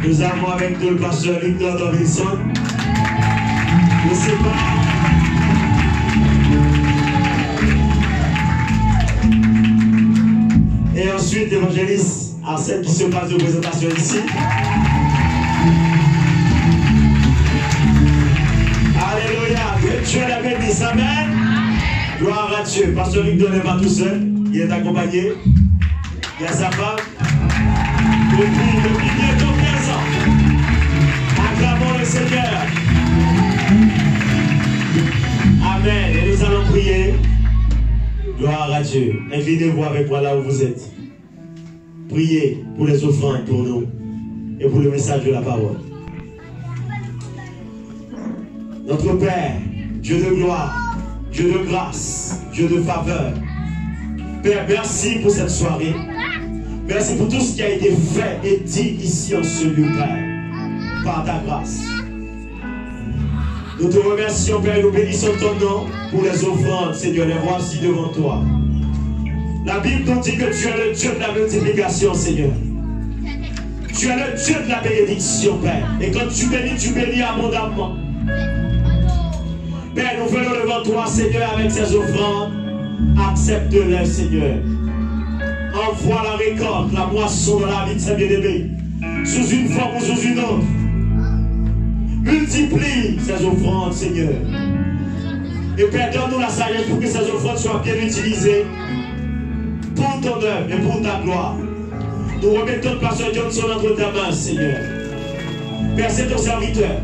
Nous avons avec nous le pasteur Victor Robinson. Je ne sais pas. Et ensuite, l'évangéliste Arsène qui se passe de présentation ici. Alléluia. Que Dieu la bénisse. Amen. Gloire à Dieu. Pasteur Victor n'est pas tout seul. Il est accompagné. Il y a sa femme. Depuis bientôt 15 ans. Acclamons le Seigneur. Amen. Et nous allons prier. Gloire à Dieu. Inclinez-vous avec moi là où vous êtes. Priez pour les offrandes pour nous et pour le message de la parole. Notre Père, Dieu de gloire, Dieu de grâce, Dieu de faveur. Père, merci pour cette soirée. Merci pour tout ce qui a été fait et dit ici en ce lieu, Père, par ta grâce. Nous te remercions, Père, et nous bénissons ton nom pour les offrandes, Seigneur, les voici devant toi. La Bible nous dit que tu es le Dieu de la multiplication, Seigneur. Tu es le Dieu de la bénédiction, Père. Et quand tu bénis abondamment. Père, nous venons devant toi, Seigneur, avec ces offrandes. Accepte-les, Seigneur. Envoie la récolte, la moisson dans la vie de ces bien-aimés, sous une forme ou sous une autre. Multiplie ces offrandes, Seigneur. Et Père, donne-nous la sagesse pour que ces offrandes soient bien utilisées pour ton œuvre et pour ta gloire. Nous remettons le pasteur Johnson entre ta main, Seigneur. Père, c'est ton serviteur.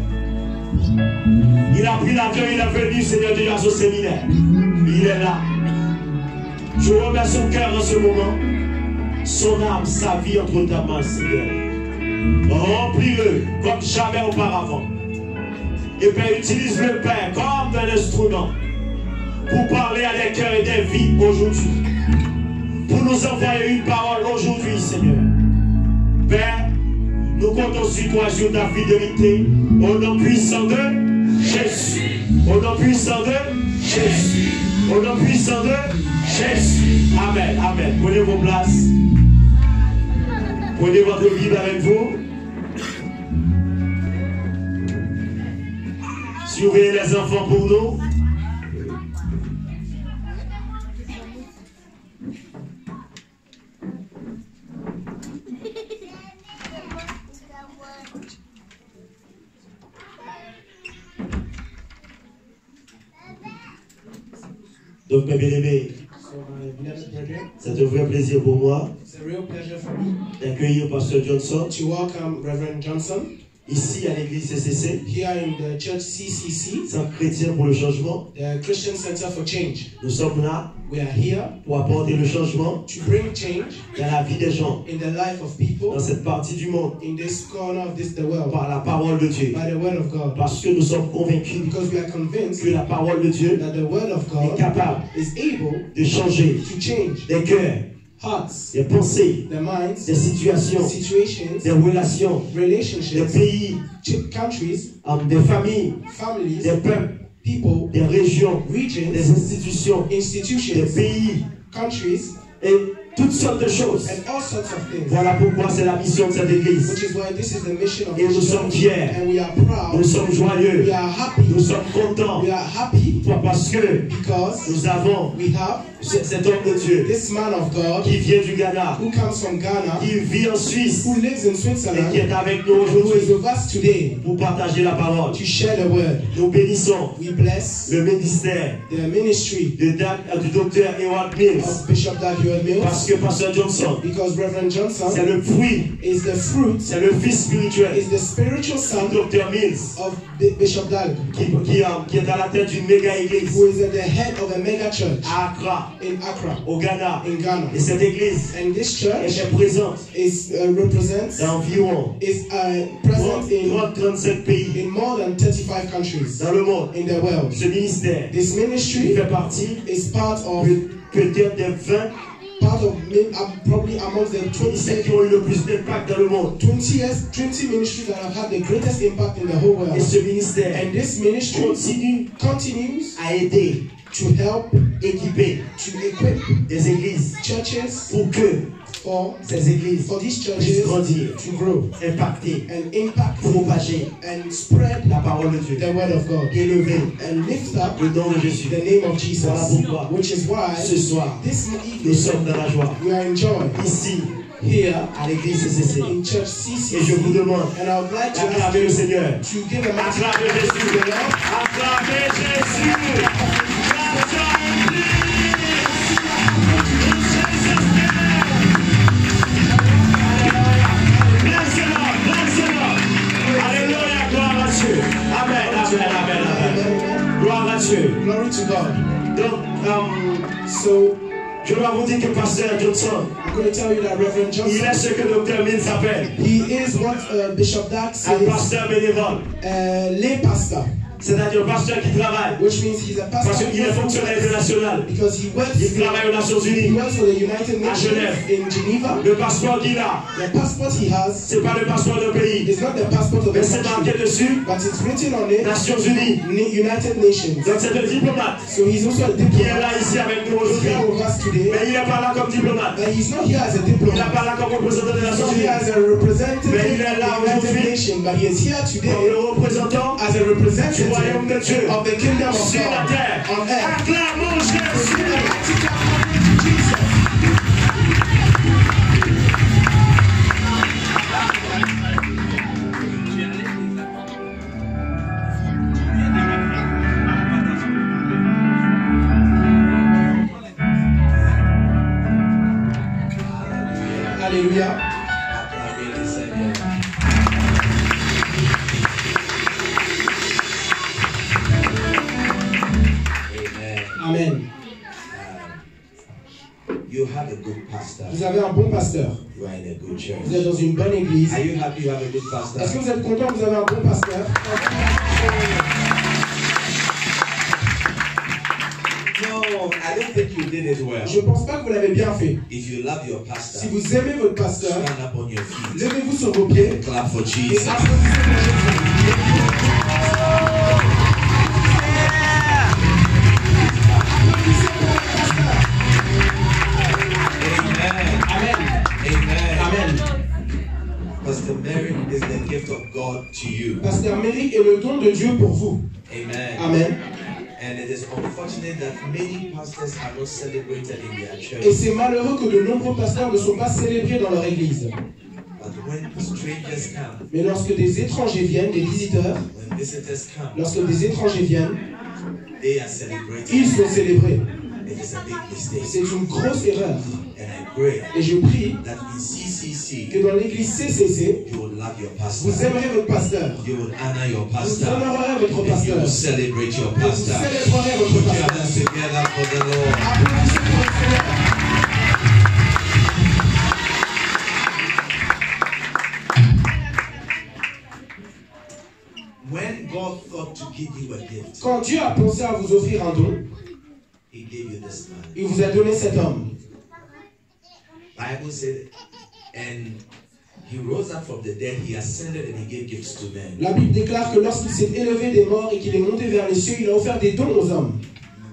Il a pris l'avion, il est venu, Seigneur, déjà au séminaire. Il est là. Je remets son cœur en ce moment. Son âme, sa vie entre ta main, Seigneur. Remplis-le comme jamais auparavant. Et Père, utilise le Père comme un instrument pour parler à des cœurs et des vies aujourd'hui. Pour nous envoyer une parole aujourd'hui, Seigneur. Père, nous comptons sur toi, sur ta fidélité, au nom puissant de Jésus. Au nom puissant de Jésus. Au nom puissant de Jésus. Amen. Amen. Prenez vos places. Prenez votre Bible avec vous. Surveillez les enfants pour nous. Donc, mes bien-aimés, c'est un vrai plaisir pour moi d'accueillir Pasteur Johnson. To welcome Reverend Johnson. Ici à l'église CCC. Here in the church CCC. Centre chrétien pour le changement. The Christian Center for Change. Nous sommes là. We are here. Pour apporter le changement. To bring change. Dans la vie des gens. In the life of people. Dans cette partie du monde. In this corner of the world. Par la parole de Dieu. By the word of God. Parce que nous sommes convaincus. Because we are convinced. Que la parole de Dieu. That the word of God. Est capable. Is able. De changer. To change. Des cœurs. Hearts, des pensées, the minds, des situations, des relations, relationships, des pays, countries, des familles, families, des peuples, people, des régions, regions, des institutions, institutions, des pays, countries, et toutes sortes de choses. And all sorts of things. Voilà pourquoi c'est la mission de cette église. Which is why this is the mission of et nous sommes fiers, and we are proud, nous sommes joyeux, we are happy, nous sommes contents, we are happy, parce que nous avons cet homme de Dieu this man of God, qui vient du Ghana, who comes from Ghana, qui vit en Suisse, who lives in Switzerland, et qui est avec nous aujourd'hui pour partager la parole. To share the word. Nous bénissons we bless le ministère the ministry du docteur Ewald Mills, of Bishop Dag Heward-Mills, parce que Pasteur Johnson, because Reverend Johnson, c'est le fruit, is the fruit, c'est le fils spirituel, is the spiritual son du docteur Mills, of Bishop Dag, qui est à la tête d'une méga église, who is at the head of a mega church à Accra, in Accra, au Ghana. in Ghana. Et cette église and this church est présente is represents d'environ is present in 35 pays in more than 35 countries dans le monde. in the world. Ce ministère This ministry fait partie is part of peut-être des 20 probably amongst the 20 qui ont eu le plus d'impact dans le monde. 20 ministries that have had the greatest impact in the whole world. Et ce ministère and this ministry continues à aider, to help, équiper to equip des églises churches pour que for ces églises these puissent churches grandir, to grow impacter, and impact propager and spread la parole de Dieu, the word of God élever and lift up le nom de Jésus. the name of Jesus. Voilà pourquoi Which is why ce soir, this nous evening sommes dans la joie. we are in joy Ici, here à l'église CCC. in church Et je vous CCC. demande And I would like to ask d'acclamer le Seigneur. to give a mighty Acclamez praise to Jésus. the Lord. Acclamez Jésus. Alléluia, gloire à Dieu. Amen, amen, amen, amen. Gloire à Dieu. Glory to God. Donc, So je dois vous dire que Pasteur Johnson, I'm going to tell you that Reverend il est Johnson, ce que Dr. Mills appelle he is what Bishop Dag un says, pasteur bénévole. lay pastor, C'est-à-dire un pasteur qui travaille. which means he's a Parce pastor qu'il est fonctionnaire international. because he works Il travaille aux Nations he Unies. works for the United À Nations Genève. in Geneva. Le passeport qu'il a, The passport he has c'est pas le passeport d'un pays, is not the passport of mais a c'est marqué country, dessus but it's written on it Nations Unies. United Nations. Donc c'est un diplomate So he's also a qui est diplomat. là ici avec nous He's aujourd'hui. here with us today, Mais il n'est pas là comme diplomate. but he's not here as a Il n'est diplomat. pas là comme représentant des He's Nations not here Unies. as a representative Mais il est là of the United aujourd'hui Nations, but he is here Comme today le représentant as a du representative royaume de Dieu of the kingdom of sur la God terre. on earth. Acclamons Give a Jésus. mighty clap for Jesus. Alléluia. Acclamez le Seigneur. Amen. Amen. You have a good pastor. Vous avez un bon pasteur. You are in a good church. Vous êtes dans une bonne église. Are you happy you have a good Est-ce que pastor? vous êtes content que vous avez un bon pasteur? No, I don't think you did it well. Je ne pense pas que vous l'avez bien fait. If you love your pastor, Si vous aimez votre pasteur, stand up on your feet. levez-vous sur vos pieds Clap for et Jesus. applaudissez pour Jésus. Applaudissez pour votre pasteur. Amen. Amen. Amen. Amen. Pastor Mary is the gift of God to you. Pasteur Méric est le don de Dieu pour vous. Amen. Amen. And it is unfortunate that many pastors are not celebrated in their Et church. c'est malheureux que de nombreux pasteurs ne sont pas célébrés dans leur église. But when strangers come, Mais lorsque des étrangers viennent, des visiteurs, when visitors come, lorsque des étrangers viennent, they are celebrated. ils sont célébrés. It is a big mistake. C'est une grosse erreur. And I pray Et je prie that in CCC, que dans l'église CCC, you will love your pastor. vous aimerez votre pasteur. You will honor your Vous pastor. honorerez votre And you pasteur. will celebrate your Et vous pastor. célébrerez Put votre your pasteur. hands together for the Lord. Applaudissez pour le Seigneur. When God thought to give you a gift, Quand Dieu a pensé à vous offrir un don, He gave you this man. il vous a donné cet homme. Bible said, and He rose up from the dead. He ascended and He gave gifts to men. La Bible déclare que lorsqu'il s'est élevé des morts et qu'il est monté vers les cieux, il a offert des dons aux hommes.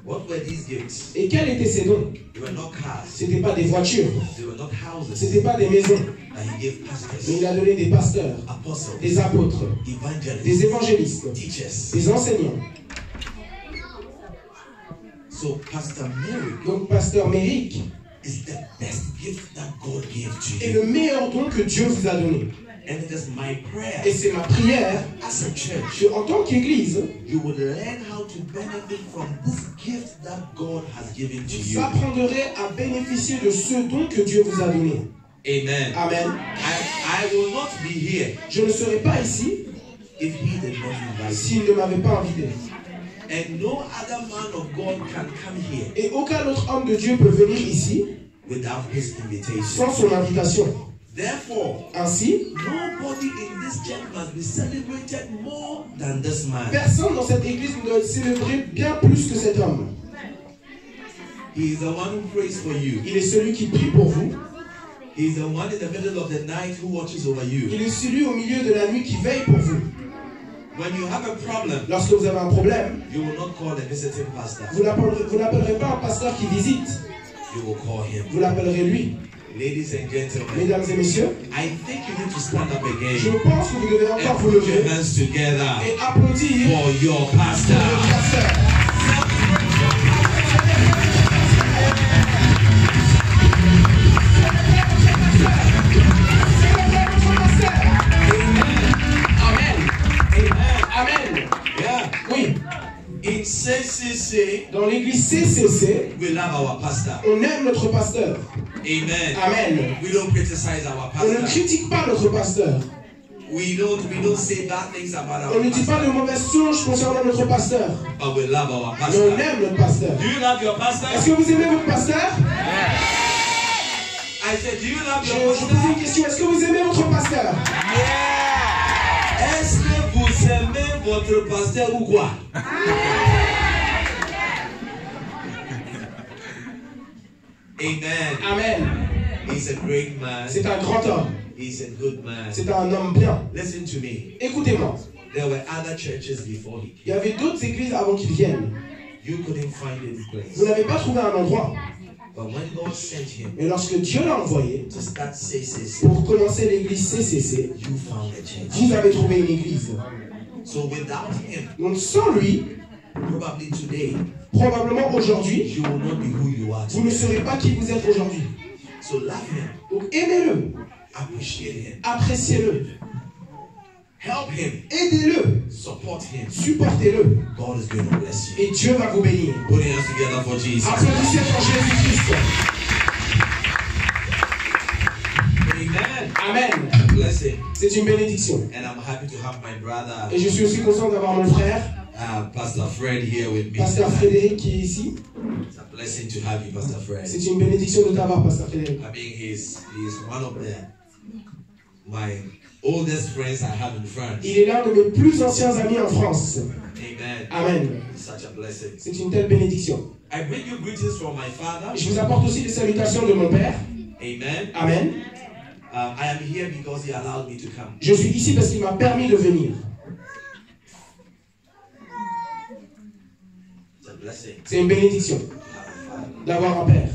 What were these gifts? Et quels étaient ces dons? They were not cars. C'était pas des voitures, They were not houses. c'était pas des maisons, But He gave mais pastors, il a donné des pasteurs, apostles, des apôtres, evangelists, des évangélistes, teachers. des enseignants. So Pastor Mary Donc pasteur Méric is the best gift that God gave to est you. le meilleur don que Dieu vous a donné. And it is my prayer Et c'est ma prière as a church, qu'en tant qu'Église, you would learn how to benefit from this gift that God has given to vous you. apprendrez à bénéficier de ce don que Dieu vous a donné. Amen. Amen. I will not be here Je ne serais pas ici if He did not invite me. s'il ne m'avait pas invité. And no other man of God can come here Et aucun autre homme de Dieu peut venir ici without His invitation. sans son invitation. Therefore, Ainsi, nobody in this church must be celebrated more than this man. personne dans cette église ne doit être célébré bien plus que cet homme. He is the one who prays for you. Il est celui qui prie pour vous. He is the one in the middle of the night who watches over you. Il est celui au milieu de la nuit qui veille pour vous. When you have a problem, Lorsque vous avez un problème, you will not call a visiting pastor. vous n'appellerez pas un pasteur qui visite. You will call him. Vous l'appellerez lui. Ladies and gentlemen, Mesdames et messieurs, I think you need to stand up je again pense que vous devez encore and vous put your lever hands together et applaudir for your pour le pastor. pasteur. Amen. Yeah. Oui, In CCC, dans l'église CCC, we love our pastor. on aime notre pasteur. Amen. Amen. We don't criticize our On ne pastor. critique pas notre pasteur. We don't say bad things about On our ne dit pas de pastor. mauvaises choses concernant notre pasteur. But we love our Mais on pastor. aime notre pasteur. Do you love your pastor? Est-ce que vous aimez votre pasteur? I said, do you love Je your pose une pastor? question. Est-ce que vous aimez votre pasteur? Est-ce que vous aimez votre pasteur ou quoi? Amen. Amen. He's a great man. C'est un grand homme. He's a good man. C'est un homme bien. Listen to me. Écoutez-moi. There were other churches before he Il y came. avait d'autres églises avant qu'il vienne. You couldn't find any place. Vous n'avez pas trouvé un endroit. But when God sent him Mais lorsque Dieu l'a envoyé to start CCC, pour commencer l'église CCC, you found a church. vous avez trouvé une église. So without him, Donc sans lui, probably today, probablement aujourd'hui, you will not be who you are vous ne today. saurez pas qui vous êtes aujourd'hui. So love him. Donc aimez-le, Appreciate him. appréciez-le, Help him. aidez-le, Support him. supportez-le. God is going to bless you. Et Dieu va vous bénir. Put your hands together for Jesus. Applaudissez pour Jésus-Christ. Amen. Amen. Blessing. C'est une bénédiction. And I'm happy to have my brother, Et je suis aussi content d'avoir mon frère, Pastor Fred, here with me. Pasteur Frédéric, qui est ici. It's a blessing to have you, Pastor Fred. C'est une bénédiction de t'avoir, Pasteur Frédéric. I mean, he's one of my oldest friends I have in France. Il est l'un de mes plus anciens amis en France. Amen. Amen. It's such a blessing. C'est une telle bénédiction. I bring you greetings from my father. Je vous apporte aussi les salutations de mon père. Amen. Amen. I am here because he allowed me to come. Je suis ici parce qu'il m'a permis de venir. It's a blessing C'est une bénédiction to have a father. d'avoir un père.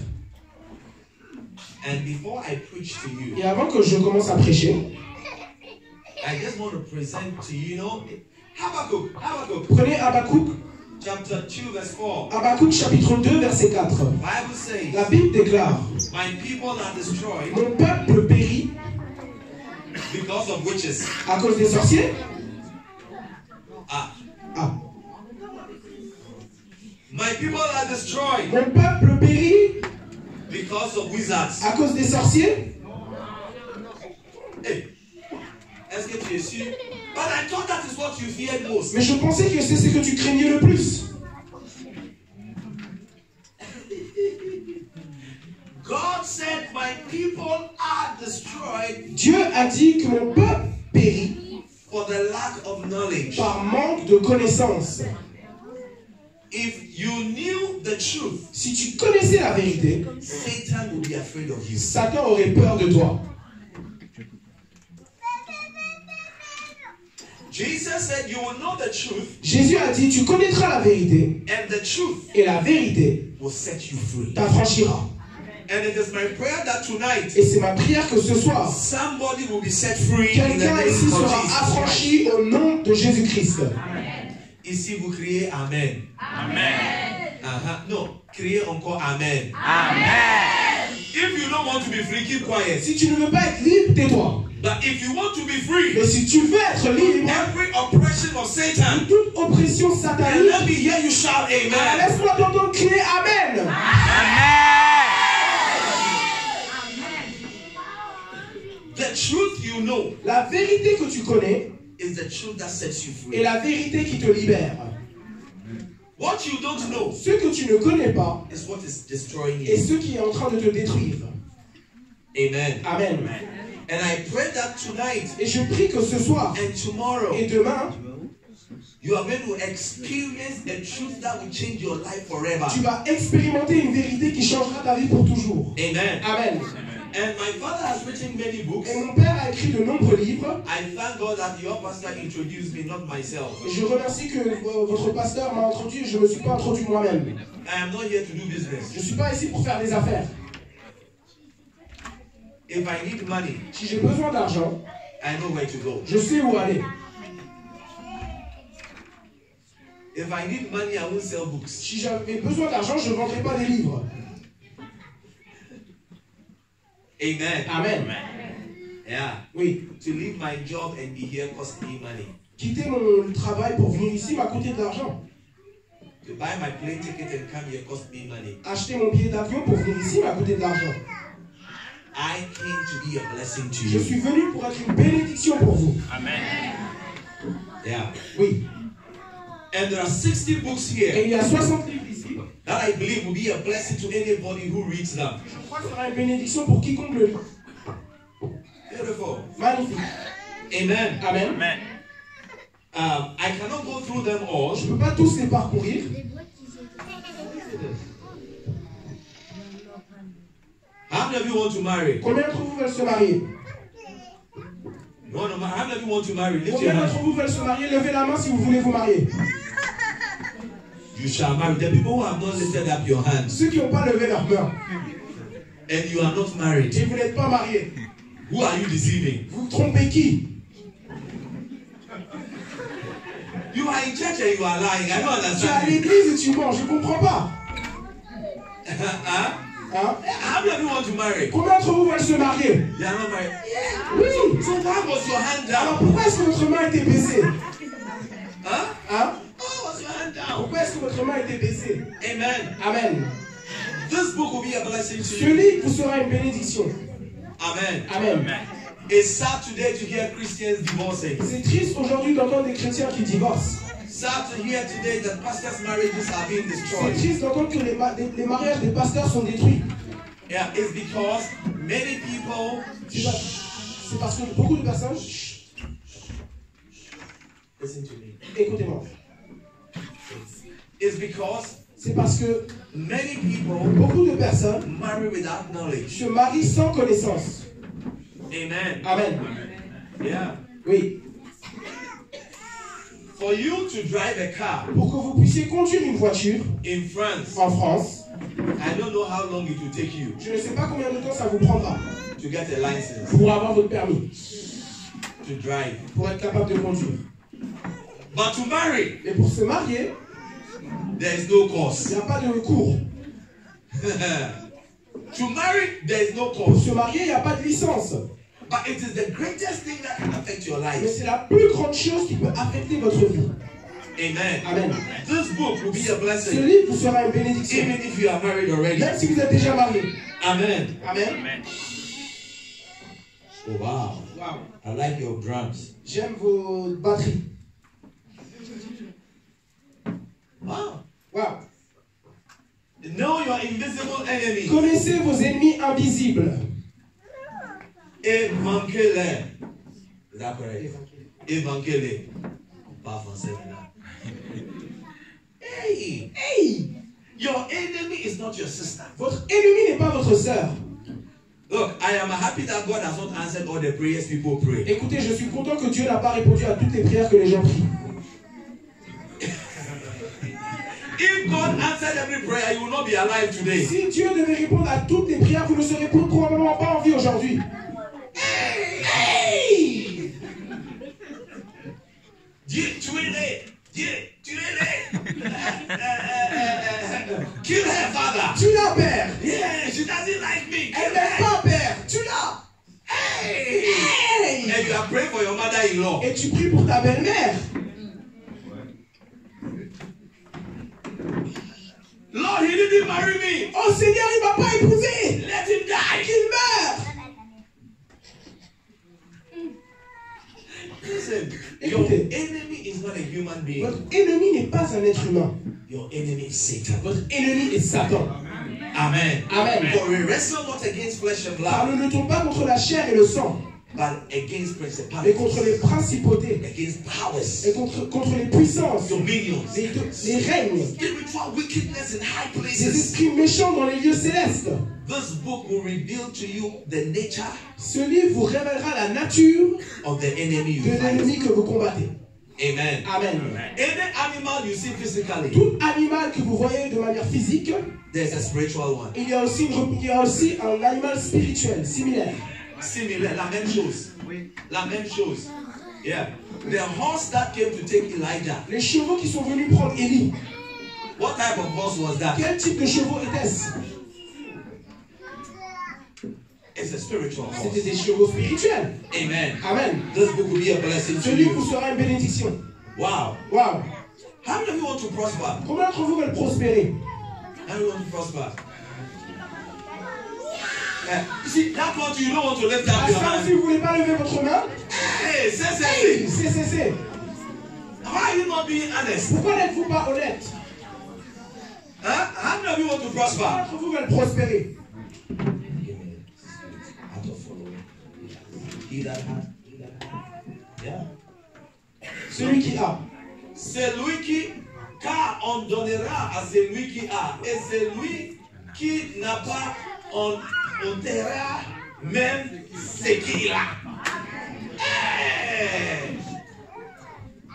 And before I preach to you, Et avant que je commence à prêcher, I just want to present to you, Habakkuk, prenez Habakkuk, chapter 2, verse 4. Habakkuk chapitre 2, verset 4. Bible says, La Bible déclare, my people are destroyed mon peuple périt because of witches. à cause des sorciers. Ah, Ah. my people are destroyed Mon peuple périt because of wizards. à cause des sorciers. Hey, est-ce que tu es sûr? But I thought that is what you feared most. Mais je pensais que c'est ce que tu craignais le plus. God said, my people are destroyed Dieu a dit que mon peuple périt for the lack of knowledge. par manque de connaissances. If you knew the truth, Si tu connaissais la vérité, Satan would be afraid of you. Satan aurait peur de toi. Jesus said, you will know the truth, Jésus a dit, tu connaîtras la vérité, and the truth et la vérité will set you free. t'affranchira. And it is my prayer that tonight, Et c'est ma prière que ce soir, somebody will be set free in the quelqu'un name ici of sera Jesus. affranchi au nom de Jésus-Christ. Ici, vous criez Amen. Amen. No, criez encore Amen. Amen. If you don't want to be free, keep quiet. Si tu ne veux pas être libre, tais-toi. But if you want to be free, Mais si tu veux être libre, every oppression of Satan, toute oppression and satanique, let me hear you shout Amen. laisse-moi t'entendre crier Amen. The truth you know La vérité que tu connais is the truth that sets you est free. la vérité qui te libère. What you don't know Ce que tu ne connais pas is what is destroying est you. ce qui est en train de te détruire. Amen. Amen. And I pray that tonight Et je prie que ce soir and tomorrow et demain, you are going to experience a truth that will change your life forever. tu vas expérimenter une vérité qui changera ta vie pour toujours. Amen. Amen. And my father has written many books. Et mon père a écrit de nombreux livres. I thank God that your pastor introduced me, not myself. Et je remercie que votre pasteur m'a introduit. Je ne me suis pas introduit moi-même. I am not here to do business. Je ne suis pas ici pour faire des affaires. If I need money, Si j'ai besoin d'argent, I know where to go. je sais où aller. If I need money, I won't sell books. Si j'avais besoin d'argent, je ne vendrais pas des livres. Amen. Amen. Yeah. Oui. To leave my job and be here cost me money. Quitter mon travail pour venir ici m'a coûté de l'argent. To buy my plane ticket and come here cost me money. Acheter mon billet d'avion pour venir ici m'a coûté de l'argent. I came to be a blessing to Je you. suis venu pour être une bénédiction pour vous. Amen. Yeah. Oui. And there are 60 books Et here il y a 60 livres ici. that I believe will be a blessing to anybody who reads them. Je crois que ce sera une bénédiction pour quiconque le lit. Beautiful. Magnifique. Amen. Amen. Amen. I cannot go through them all. Je ne peux pas tous les parcourir. How many of you want to marry? Combien d'entre vous veulent se marier? You want to marry? How many of you want to marry? Lift your Combien d'entre hand. vous veulent se marier? Levez la main si vous voulez vous marier. You shall marry. The people who have not lifted up your hands Ceux qui n'ont pas levé leur main and you are not married, et vous n'êtes pas mariés, who are you deceiving? vous trompez qui? You are in church and you are lying. I don't Tu es à understand. l'église et tu mens, je ne comprends pas. Huh? Hein? How many of you want to marry? Combien d'entre vous veulent se marier? You are not married. Oui. So why was your hand Alors down? pourquoi est-ce que votre main était baissée? Huh? Hein? Why was your hand down? Pourquoi est-ce que votre main était baissée? Amen. Amen. This book will be a blessing to Ce you. livre vous sera une bénédiction. Amen. Amen. It's sad today to hear Christians divorcing. C'est triste aujourd'hui d'entendre des chrétiens qui divorcent. Sad to hear today that pastors' marriages are being C'est destroyed. triste d'entendre que les mariages des pasteurs sont détruits. Yeah, it's because many people. C'est parce que beaucoup de personnes... Listen to me. Écoutez-moi. It's because C'est parce que many people beaucoup de personnes marry without knowledge. se marient sans connaissance. Amen. Amen. Yeah. Oui. For you to drive a car Pour que vous puissiez conduire une voiture in France, en France, I don't know how long it will take you je ne sais pas combien de temps ça vous prendra to get a license pour avoir votre permis, to drive. pour être capable de conduire. But to marry, Et pour se marier, there is no il cost. n'y a pas de cours. To marry, there is no Pour cost. se marier, il n'y a pas de licence. But it is the greatest thing that can affect your Mais life. c'est la plus grande chose qui peut affecter votre vie. Amen. Amen. This book will be a Ce blessing, livre vous sera une bénédiction. even if you are married already. Même si vous êtes déjà marié. Amen. Amen. Amen. Oh, wow. Wow. I like your drums. J'aime vos batteries. Wow. Wow. Know your invisible enemy. Connaissez vos ennemis invisibles. Évangile. Is that correct? Évangile. Pas français maintenant. Hey. Hey! Your enemy is not your sister. Votre ennemi n'est pas votre sœur. Look, I am happy that God has not answered all the prayers people pray. Écoutez, je suis content que Dieu n'a pas répondu à toutes les prières que les gens prient. If God answered every prayer, you will not be alive today. Si Dieu devait répondre à toutes les prières, vous ne serez probablement pas en vie aujourd'hui. Hey! Dieu, tuez-les. Dieu, tuez-les. Kill her father. Tu l'as, père. Yeah, she doesn't like me. Elle n'aime pas, père. Tu l'as. Hey. Hey! And you are praying for your mother-in-law. Et tu pries pour ta belle-mère. Lord, he didn't marry me. Oh Seigneur, il ne m'a pas épousé. Let him die. Qu'il meure. Listen, your Écoutez. enemy is not a human being. Votre ennemi n'est pas un être humain. Your enemy is Satan. Votre ennemi est Satan. Amen. Amen. For we wrestle not against flesh and Car blood, nous ne luttons pas contre la chair et le sang, but against mais contre les principalities, principautés, against powers, et contre les puissances, dominions, les règnes, spiritual wickedness in high des places. esprits méchants dans les lieux célestes. This book will reveal to you the nature Ce livre vous révélera la nature of the enemy you de fight. l'ennemi que vous combattez. Amen. Amen. Any animal you see physically, Tout animal que vous voyez de manière physique, there's a spiritual one. il y a aussi un animal spirituel similaire. Similaire, la même chose. La même chose. Yeah. The horse that came to take Elijah. Les chevaux qui sont venus prendre Élie. What type of horse was that? Quel type de chevaux était-ce? It's a spiritual horse. C'était des chevaux spirituels. Amen. Amen. This book will be a blessing Ce to livre you. vous sera une bénédiction. Wow. Waouh. How many of you want to prosper? Combien d'entre vous veulent prospérer? How many want to prosper? You see, that one you don't want to lift up À your ça, hand. si vous ne voulez pas lever votre main, Hey, hey, c'est. Why are you not being honest? Pourquoi n'êtes-vous pas honnête? Huh? How many of you want to Combien prosper? d'entre vous veulent prospérer? Out of following. He that had. Yeah. Celui qui a. Celui qui, car on donnera à celui qui a, et celui qui n'a pas, on donnera même ce qu'il a. Hey!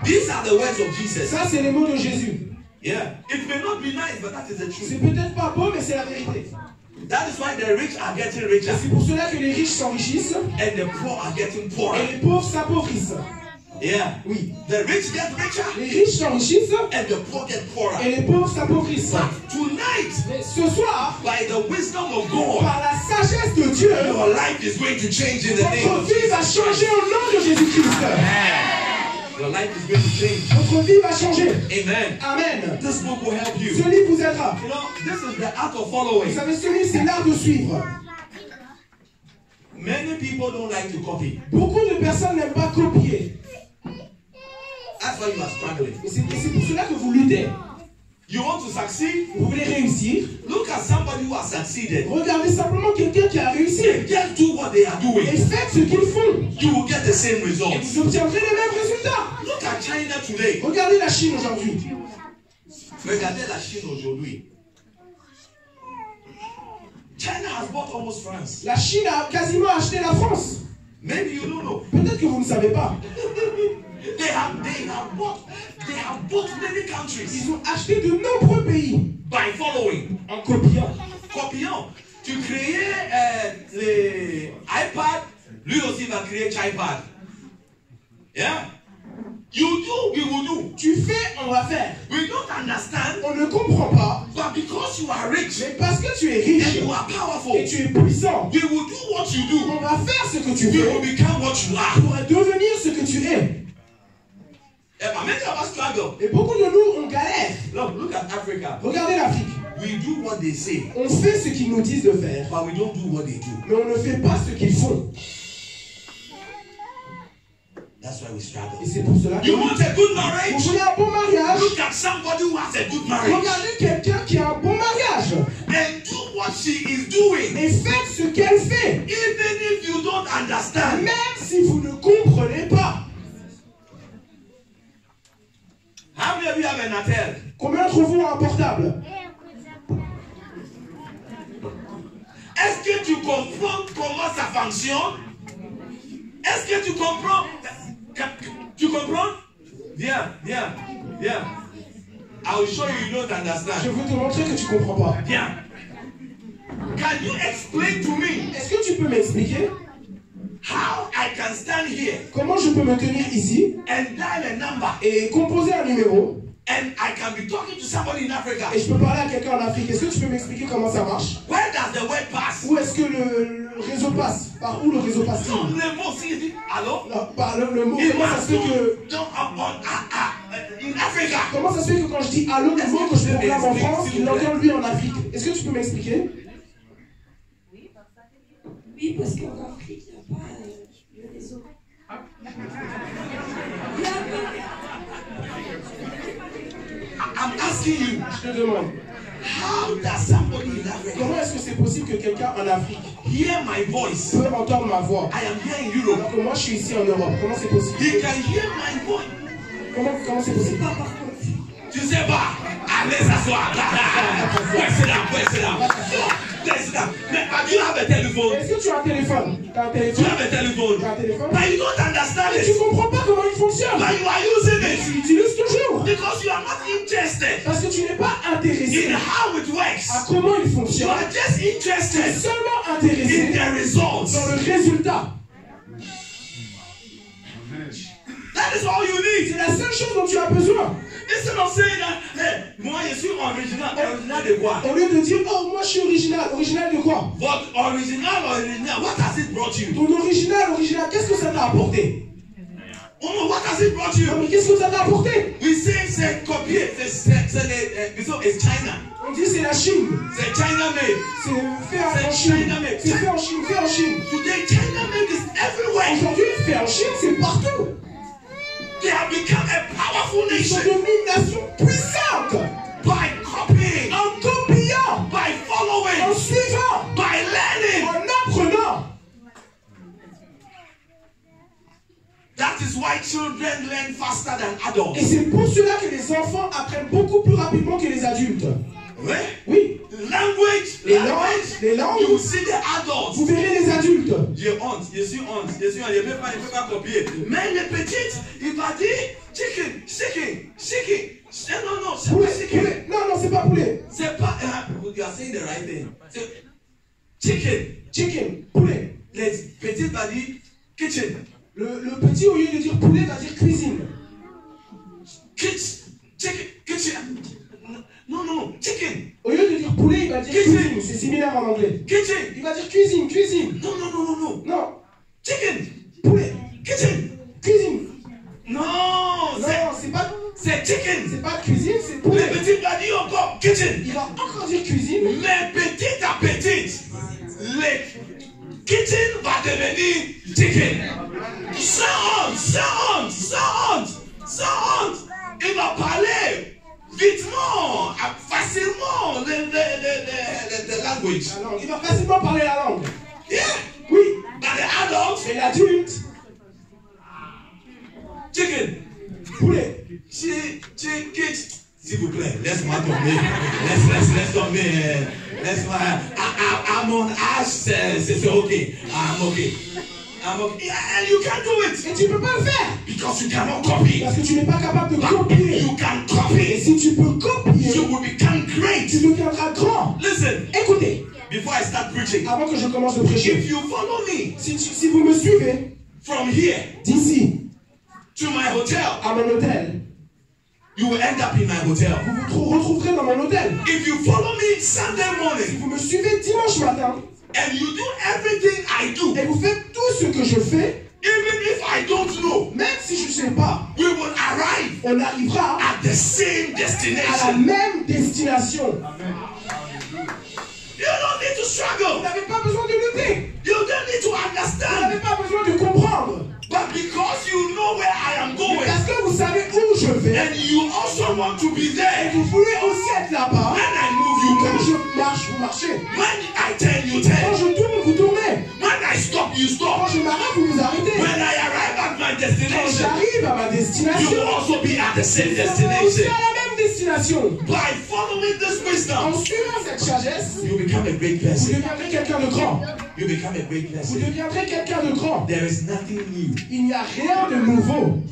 These are the words of Jesus. Ça, c'est les mots de Jésus. Yeah. It may not be nice, but that is the C'est truth. peut-être pas beau, mais c'est la vérité. That is why the rich are getting richer Et c'est pour cela que les riches s'enrichissent and the poor are getting poorer. et les pauvres s'appauvrissent. Yeah. Oui. The rich get richer Les riches s'enrichissent and the poor get poorer. et les pauvres s'appauvrissent. But tonight, Mais ce soir, by the wisdom of God, par la sagesse de Dieu, your life is going to change in the name votre of vie va Jesus. changer au nom de Jésus-Christ. Your life is going to change. Votre vie va changer. Amen. Amen. This book will help you. Ce livre vous aidera. You know, this is the art of Vous following. savez, ce livre, c'est l'art de suivre. Many people don't like to copy. Beaucoup de personnes n'aiment pas copier. That's why you are struggling. Et c'est pour cela que vous luttez. You want to succeed? Vous voulez réussir. Look at somebody who has succeeded. Regardez simplement quelqu'un qui a réussi. Just do what they are Et doing. faites ce qu'ils font. You will get the same Et results. vous obtiendrez les mêmes résultats. Look at China today. Regardez la Chine aujourd'hui. Regardez la Chine aujourd'hui. China has bought almost France. La Chine a quasiment acheté la France. Maybe you don't know. Peut-être que vous ne savez pas. They have bought many countries Ils ont acheté de nombreux pays by following. en copiant. Copiant. Tu créais les iPad, lui aussi va créer iPad. Yeah? You do, we will do. Tu fais, on va faire. We don't understand, On ne comprend pas. but because you are rich Mais parce que tu es and riche you are et powerful, tu es puissant, we will do what you do. on va faire ce que tu We will fais become what you are. pour devenir ce que tu es. But many of us struggle. Et beaucoup de nous, on galère. Look at Africa. Regardez l'Afrique. We do what they say, On fait ce qu'ils nous disent de faire, but we don't do what they do. mais on ne fait pas ce qu'ils font. That's why we struggle. Et c'est pour cela que You want a good vous marriage? voulez un bon mariage. Look at somebody who has a good marriage Regardez quelqu'un qui a un bon mariage and do what she is doing. et faites ce qu'elle fait, Even if you don't understand. même si vous ne comprenez pas. How many of you have an Atel? Combien d'entre vous ont un portable? Est-ce que tu comprends comment ça fonctionne? Est-ce que tu comprends? Tu comprends? Viens. I will show you don't Je understand. veux te montrer que tu comprends pas. Viens. Can you explain to me Est-ce que tu peux m'expliquer how I can stand here comment je peux me tenir ici and dial a number et composer un numéro and I can be talking to somebody in Africa? et je peux parler à quelqu'un en Afrique? Est-ce que tu peux m'expliquer comment ça marche? Where does the word pass? Où est-ce que le réseau passe? Par où le réseau passe-t-il? Non, le mot c'est allô? Non, par le mot. Il Comment ça se fait que in Africa. Comment ça se fait que quand je dis allô, le mot que je proclame en France, il l'entend lui en Afrique? Est-ce que tu peux m'expliquer? Oui, parce qu'en Afrique, il n'y a pas le réseau. I'm asking you, Je te demande. how does somebody in Africa Comment est-ce que c'est possible que quelqu'un en Afrique hear my voice? peut entendre ma voix I am here in Europe. alors que moi je suis ici en Europe? Comment c'est possible? He can hear my voice. Comment c'est possible? Pas par contre. Tu sais pas, allez s'asseoir. Press it down. do you have a telephone? Est-ce que tu as un téléphone? Tu as un Do you téléphone? have a telephone? Tu as un téléphone? But you don't understand Mais tu it. comprends pas comment il fonctionne. But you are using Mais it. tu l'utilises toujours. Because you are not interested Parce que tu n'es pas intéressé in how it works. à comment il You fonctionne. are just Tu es interested seulement in intéressé the results. dans le résultat. That is all you need. C'est la seule chose dont tu as besoin. Instead of saying that, hey, moi je suis original. Original de quoi? Au lieu de dire, oh, moi je suis original. Original de quoi? But original, what has it brought you? Ton original, qu'est-ce que ça t'a apporté? Oh no, what has it brought you? Non, mais qu'est-ce que ça t'a apporté? We say c'est copié, c'est China. On dit c'est la Chine. C'est China made. C'est fait en C'est Chine. China made. C'est fait en Chine, fait en Chine. Today China made is everywhere. Aujourd'hui, fait en Chine, c'est partout. They have become a powerful Ils sont nation devenus une nation puissante. by copying, En copiant, by following, en suivant, by learning. en apprenant. That is why children learn faster than Et adults. c'est pour cela que les enfants apprennent beaucoup plus rapidement que les adultes. Right? Oui, Language, les langues, you will see the adults. vous verrez les adultes. J'ai honte, je suis honte, il ne peut pas copier. Mais les petites, il va dire chicken. Non, c'est Poulet, pas chicken. poulet. Non, non, c'est pas poulet. C'est pas, you are saying the right thing. C'est chicken. Chicken, poulet. Les petites va dire kitchen. Le petit, au lieu de dire poulet, va dire cuisine. Kitchen. Non, chicken. Au lieu de dire poulet, il va dire cuisine. C'est similaire en anglais. Kitchen. Il va dire cuisine. Non. Non, Chicken. poulet, Kitchen. cuisine. Non, Non, c'est chicken. c'est pas cuisine, c'est Les poulet. petites va dire encore kitchen. Il va encore dire cuisine. Mais petit à petit, le kitchen va devenir chicken. Sans honte. Il va parler vitement, facilement the language. La langue. Il va facilement parler la langue. Yeah. Oui, But the adult, mais l'adulte, chicken. poulet. Chicken. S'il vous plaît, laisse-moi tomber. Laisse tomber. Laisse-moi. À mon âge, c'est ok. I'm okay. And you can't do it. Et tu peux pas le faire. Because you cannot copy. Parce que tu n'es pas capable de But copier. you can Et copy. si tu peux copier, You will become great. tu deviendras grand. Listen, Écoutez, before I start preaching, avant que je commence de prêcher, if you follow me si vous me suivez from here d'ici to my hotel, à mon hôtel, you will end up in my hotel. vous vous retrouverez dans mon hôtel. If you follow me Sunday Si morning vous me suivez dimanche matin and you do everything I do, et vous faites tout ce que je fais, even if I don't know, même si je ne sais pas, we will arrive on arrivera at the same à la destination. même destination. You don't need to Vous struggle. n'avez pas besoin de lutter. You don't need to Vous understand. n'avez pas besoin de comprendre. But because you know where I am going Parce que vous savez où je vais and you also want to be et there, vous voulez aussi être là-bas. when I move, you Quand move. je marche, vous marchez. When I turn, you Quand turn. je tourne, vous tournez. When I stop, you Quand stop. je m'arrête, vous vous arrêtez. When I arrive at my Quand destination, j'arrive à ma you destination, will also be at the same vous serez aussi destination. à la même destination. By following this En wisdom, suivant cette sagesse, you become a great vous person. deviendrez quelqu'un de grand. You become a great Vous person. deviendrez quelqu'un de grand. There is nothing new Il n'y a rien de nouveau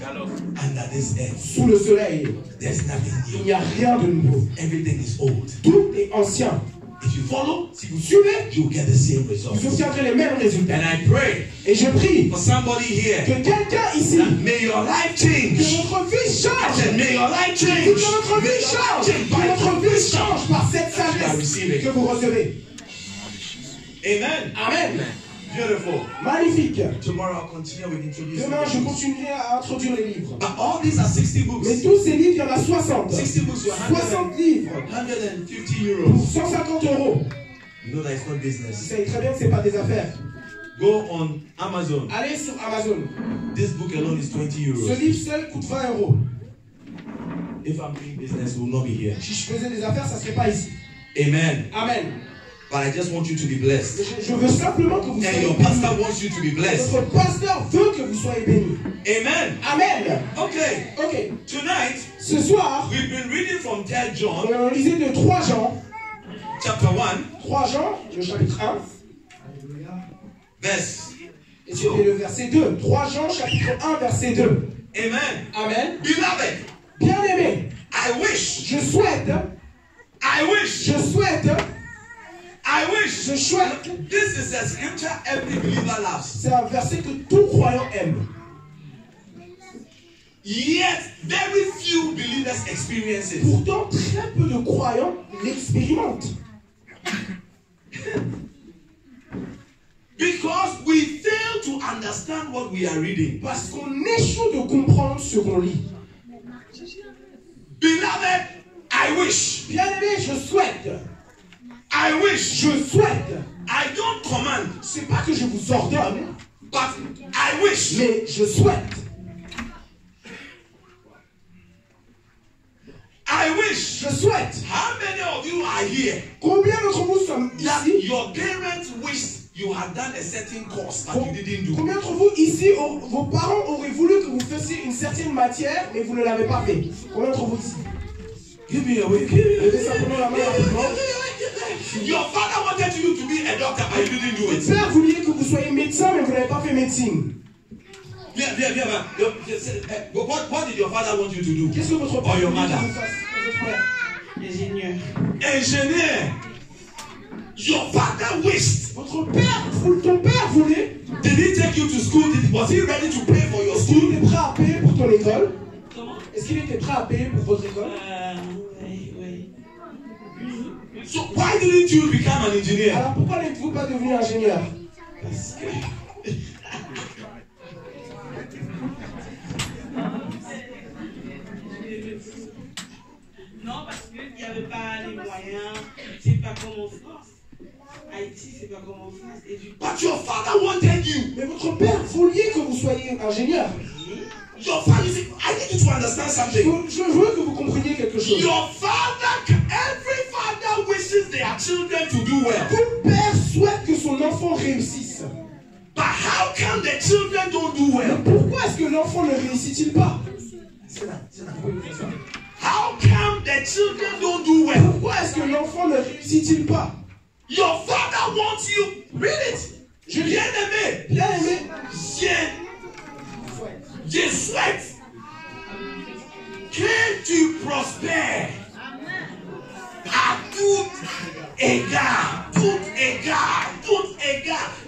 under this earth. sous le soleil. There's nothing Il new. n'y a rien de nouveau. Everything is old. Tout est ancien. If you follow, Si vous suivez, you get the same vous results. obtiendrez les mêmes résultats. And I pray Et je prie for somebody here que quelqu'un ici, that may your life que change. votre vie I change. said, may your life Que change. votre May vie your change. life change Que by votre vie wisdom. change par cette sagesse que vous recevez. Amen. Amen. Beautiful. Magnifique. Tomorrow I'll continue with introducing. Demain, je the books. continuerai à introduire les livres. But all these are 60 books. Mais tous ces livres, il y en a 60. 60 books for 60 livres 150 pour euros. 150 €. You know that it's not Vous business. savez très bien que ce n'est pas des affaires. Go on Amazon. Allez sur Amazon. This book alone is 20 Ce euros. livre seul coûte 20 €. If I'm doing business, we will not be here. Si je faisais des affaires, ça ne serait pas ici. Amen. Amen. But I just want you to be blessed. Je veux simplement que vous And soyez your bénis. pastor wants you to be blessed. Votre pasteur veut que vous soyez bénis. Amen. Amen. Okay. Ok. Tonight, Ce soir, we've been reading from 3 John on lisait de 3 Jean chapter 1, 3 Jean, le chapitre 1, verse et c'était le verset 2. 3 Jean, chapitre 1, verset 2. Amen. Amen. Beloved, Bien-aimé, I wish, je souhaite, I wish, je souhaite, I wish. je souhaite. This is a scripture every believer loves. C'est un verset que tout croyant aime. Yet, very few believers experience it. Pourtant, très peu de croyants l'expérimentent. Because we fail to understand what we are reading. Parce qu'on échoue de comprendre ce qu'on lit. Beloved, I wish. Bien-aimé, je souhaite. I wish. Je souhaite. I don't command, C'est pas que je vous ordonne, but I wish. mais je souhaite. I wish. Je souhaite. How many of you are here Combien d'entre vous sommes that ici? your parents wish you had done a certain course but you didn't do? Combien d'entre vous ici, vos parents auraient voulu que vous fassiez une certaine matière, mais vous ne l'avez pas fait? Combien d'entre vous ici? Give me away. Give me Levez simplement la main rapidement. Your father wanted you to be a doctor but you didn't do it. Père vouliez que vous soyez médecin, mais vous n'avez pas fait médecine. Bien. What did your father want you to do? Qu'est-ce que votre Or père your voulait que mother? vous fassiez? Votre père. Ingénieur. Engineer. Your father wished. Votre père, ton père voulait. Did he take you to school? Was he ready to pay for your Est-ce qu'il school? était prêt à payer pour ton école? Comment? Est-ce qu'il était prêt à payer pour votre école? Oui. So why didn't you become an engineer? Alors pourquoi n'êtes-vous pas devenu ingénieur? Parce que Non, parce qu'il n'y avait pas les moyens. C'est pas comme en France. Haïti, c'est pas comme en France. Et du coup, but your father wanted you. Mais votre père vouliez que vous soyez ingénieur. Your father, you see, I need you to understand something. Je veux que vous compreniez quelque chose. Your father, every father wishes their children to do well. Tout père souhaite que son enfant réussisse. But how come the children don't do Mais well? pourquoi est-ce que l'enfant ne réussit-il pas? How come the children don't do well? Pourquoi est-ce que l'enfant ne réussit-il pas? Your father wants you. Read it. Je Bien aimé. Bien aimé. Je souhaite que tu prospères à tout égard,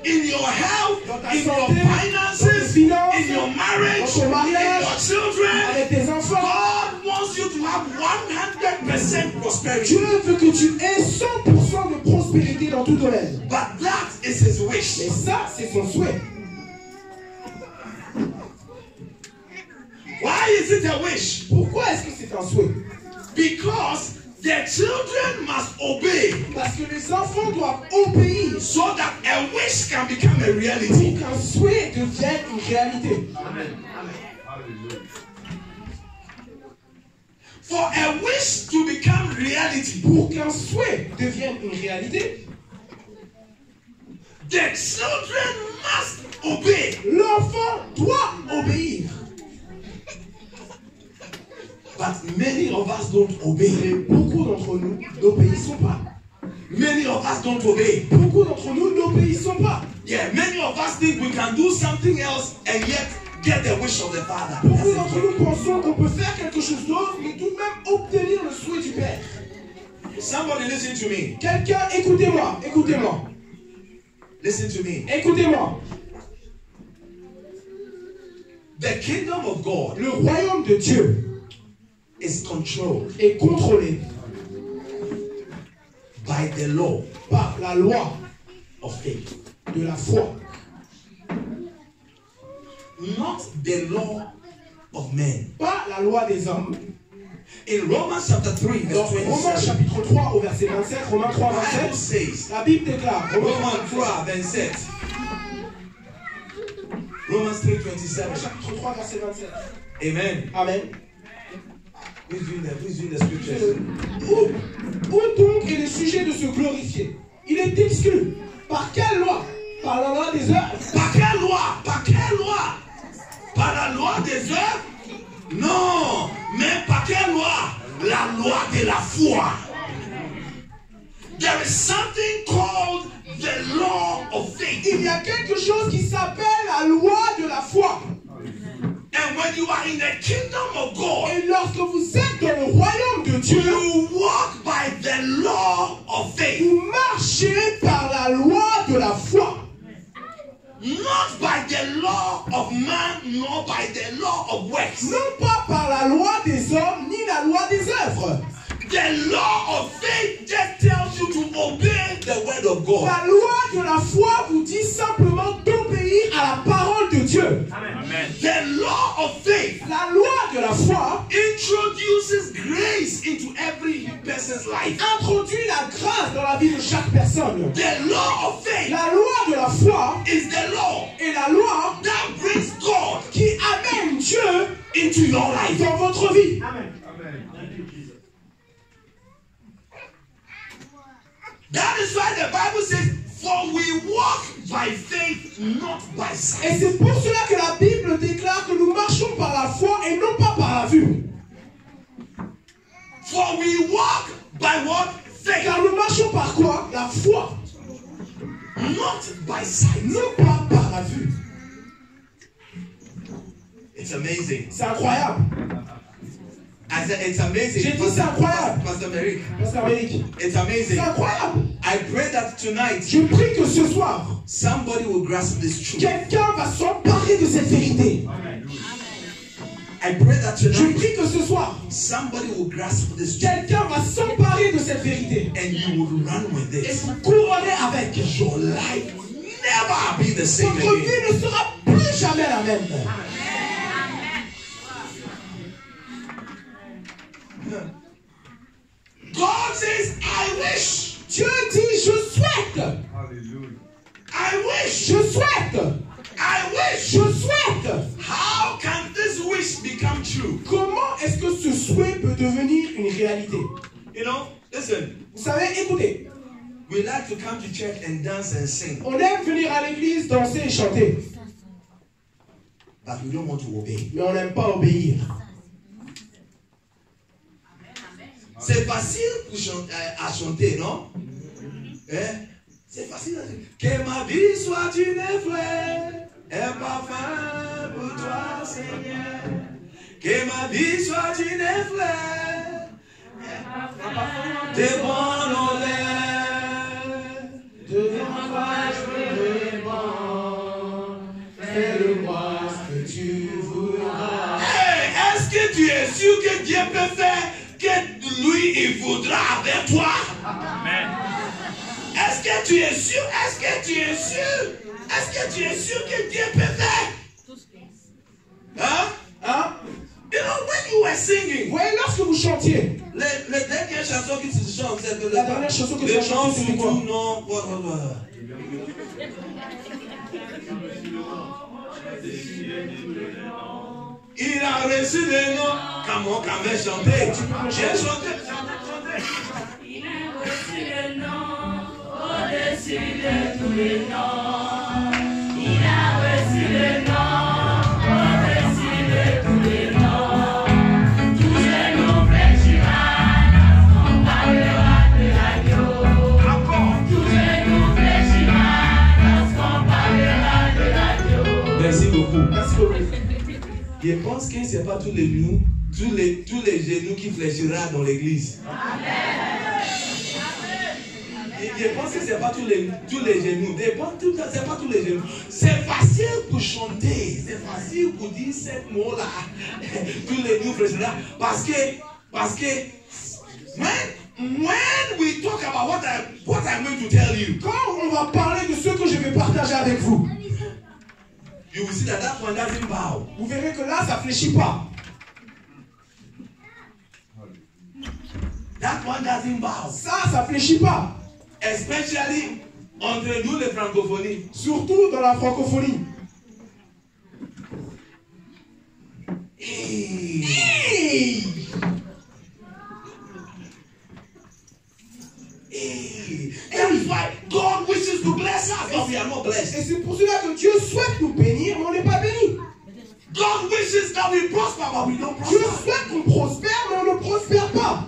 in your health, in your finances, in your marriage, dans ton in mariage, your children. avec tes enfants. God wants you to have 100% prosperity. Dieu veut que tu aies 100% de prospérité dans tout domaine. But that is his wish. Et ça, c'est son souhait. Why is it a wish? Pourquoi est-ce que c'est un souhait? Because the children must obey Parce que les enfants doivent obéir so that a wish can become a reality. pour qu'un souhait devienne une réalité. For a wish to become reality, Pour qu'un souhait devienne une réalité, the children must obey. l'enfant doit obéir. But many of us don't obey. Et beaucoup d'entre nous n'obéissons pas. Many of us don't obey. Beaucoup d'entre nous n'obéissons pas. Yeah, many of us think we can do something else and yet get the wish of the Father. Beaucoup d'entre nous pensons qu'on peut faire quelque chose d'autre, mais tout de même obtenir le souhait du Père. Somebody listen to me. Quelqu'un, écoutez-moi, écoutez-moi, Listen to me. écoutez-moi. The kingdom of God Le royaume de Dieu is controlled est contrôlé by the law par la loi of faith, de la foi, not the law of men. pas la loi des hommes. In Romans chapter 3, Dans verse Romains 27, chapitre 3 au verset 27, Romains 3, the Bible 27, says, la Bible déclare, Romans 3, 27. Romans 3:27. chapitre 3, verset 27. Amen. Amen. Who's doing the scriptures? Où donc est le sujet de se glorifier? Il est exclu. Par quelle loi? Par la loi des œuvres? Par quelle loi? Par quelle loi? Par la loi des œuvres? Non. Mais par quelle loi? La loi de la foi. There is something called the law of faith. Il y a quelque chose qui s'appelle la loi de la foi. And when you are in the kingdom of God, Et lorsque vous êtes dans le royaume de Dieu, you walk by the law of faith. vous marchez par la loi de la foi. Not by the law of man, nor by the law of works. Non pas par la loi des hommes, ni la loi des œuvres. The law of faith just tells you to obey the word of God. La loi de la foi vous dit simplement d'obéir à la parole de Dieu. Amen. The law of faith La loi de la foi introduces grace into every person's life. introduit la grâce dans la vie de chaque personne. The law of faith La loi de la foi is the law est la loi that brings God qui amène Dieu into your life. dans votre vie. That is why the Bible says, for we walk by faith, not by sight. Et c'est pour cela que la Bible déclare que nous marchons par la foi et non pas par la vue. For we walk by what? Faith, Car nous marchons par quoi? La foi, not by sight. non pas par la vue. It's amazing. C'est incroyable. I said, it's amazing. J'ai dit c'est incroyable. Pastor Merrick, Pasteur Amérique, it's c'est amazing. incroyable. I pray that tonight Je prie que ce soir, somebody will grasp this truth. quelqu'un va s'emparer de cette vérité. I pray that Je tonight prie que ce soir, somebody will grasp this truth quelqu'un va s'emparer de cette vérité. and you will run with Et it. vous couronnez avec. Your life will never be the same Votre again. vie ne sera plus jamais la même. God says, I wish. Dieu dit, je souhaite. I wish. Je souhaite. I wish. Je souhaite. How can this wish become true? Comment est-ce que ce souhait peut devenir une réalité? You know, listen. Vous savez, écoutez, We like to come to church and dance and sing, on aime venir à l'église, danser et chanter, but we don't want to obey. mais on n'aime pas obéir. C'est facile à chanter, non? Hein? C'est facile à dire. Que ma vie soit une fleur, un parfum pour toi, Seigneur. Que ma vie soit une fleur, un parfum de bon odeur. Devant toi, je veux bon. Fais-le-moi ce que tu voudras. Hey, est-ce que tu es sûr que Dieu peut faire que lui, il voudra avec toi? Amen. Est-ce que tu es sûr? Est-ce que tu es sûr? Est-ce que tu es sûr que Dieu peut faire? Hein? Hein? You know, when you were singing, Vous voyez, lorsque vous chantiez, les dernières chansons qui se chantent, c'est que la dernière chanson que tu le as nom chantée, c'était quoi? surtout, non, voilà. Il a reçu le nom. Comment on va chanter? J'ai chanté. Il a reçu le nom au-dessus de tous les noms. Il a reçu le nom au-dessus de tous les noms. Tous les noms fléchira lorsqu'on parlera de l'agneau. Tous les noms fléchira lorsqu'on parlera de l'agneau. Merci beaucoup. Merci beaucoup. Je pense que ce n'est pas tous les genoux, tous les genoux qui fléchira dans l'église. Je pense que ce n'est pas tous les genoux. Ce n'est pas tous les genoux. C'est facile pour chanter. C'est facile pour dire ces mots-là. Tous les genoux fléchira. Parce que when we talk about what I'm going to tell you, Quand on va parler de ce que je vais partager avec vous, you will see that one doesn't bow. vous verrez que là, ça ne fléchit pas. That one doesn't bow. Ça ne fléchit pas. Especially entre nous les francophonies. Surtout dans la francophonie. Hey. Hey! Hey. That is why God wishes to bless us, but we are not Et blessed. c'est pour cela que Dieu souhaite nous bénir, mais on n'est pas béni. God wishes that we prosper, but we don't Dieu prosper. souhaite qu'on prospère, mais on ne prospère pas.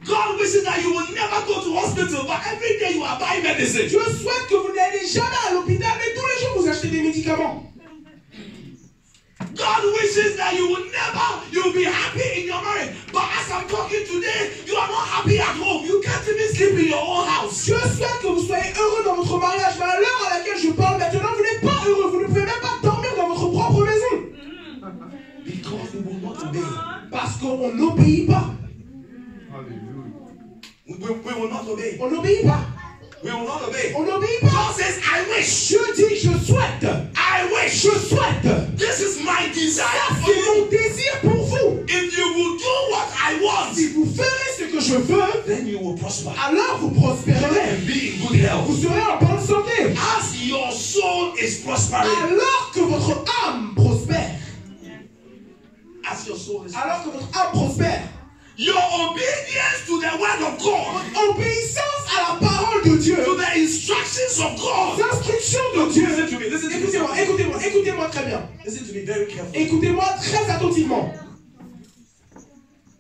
God wishes that you will never go to hospital, but every day you are buying medicine. Dieu souhaite que vous n'allez jamais à l'hôpital, mais tous les jours vous achetez des médicaments. God wishes that you will be happy in your marriage. But as I'm talking today, you are not happy at home. You can't even sleep in your own house. Dieu souhaite que vous soyez heureux dans votre mariage, mais à l'heure à laquelle je parle maintenant, vous n'êtes pas heureux. Vous ne pouvez même pas dormir dans votre propre maison. Because we will not obey. Parce qu'on n'obéit pas. We will not obey. On n'obéit pas. We will not obey. On n'obéit pas. God says, I wish. Dieu dit, je souhaite. I wish. Je souhaite. This is my desire. C'est mon désir pour vous. If you will do what I want, Si vous ferez ce que je veux, then you will prosper alors vous prospérerez. and be in good health. Vous serez en bonne santé. As your soul is prospering, Alors que votre âme prospère. as your soul is Alors que votre âme prospère. your obedience to the word of God, Votre obéissance à la parole de Dieu. to the instructions of God. Les instructions de Dieu. Listen to me. Listen to me. Écoutez-moi, écoutez-moi, écoutez-moi très bien. Listen to me very carefully. Écoutez-moi très attentivement.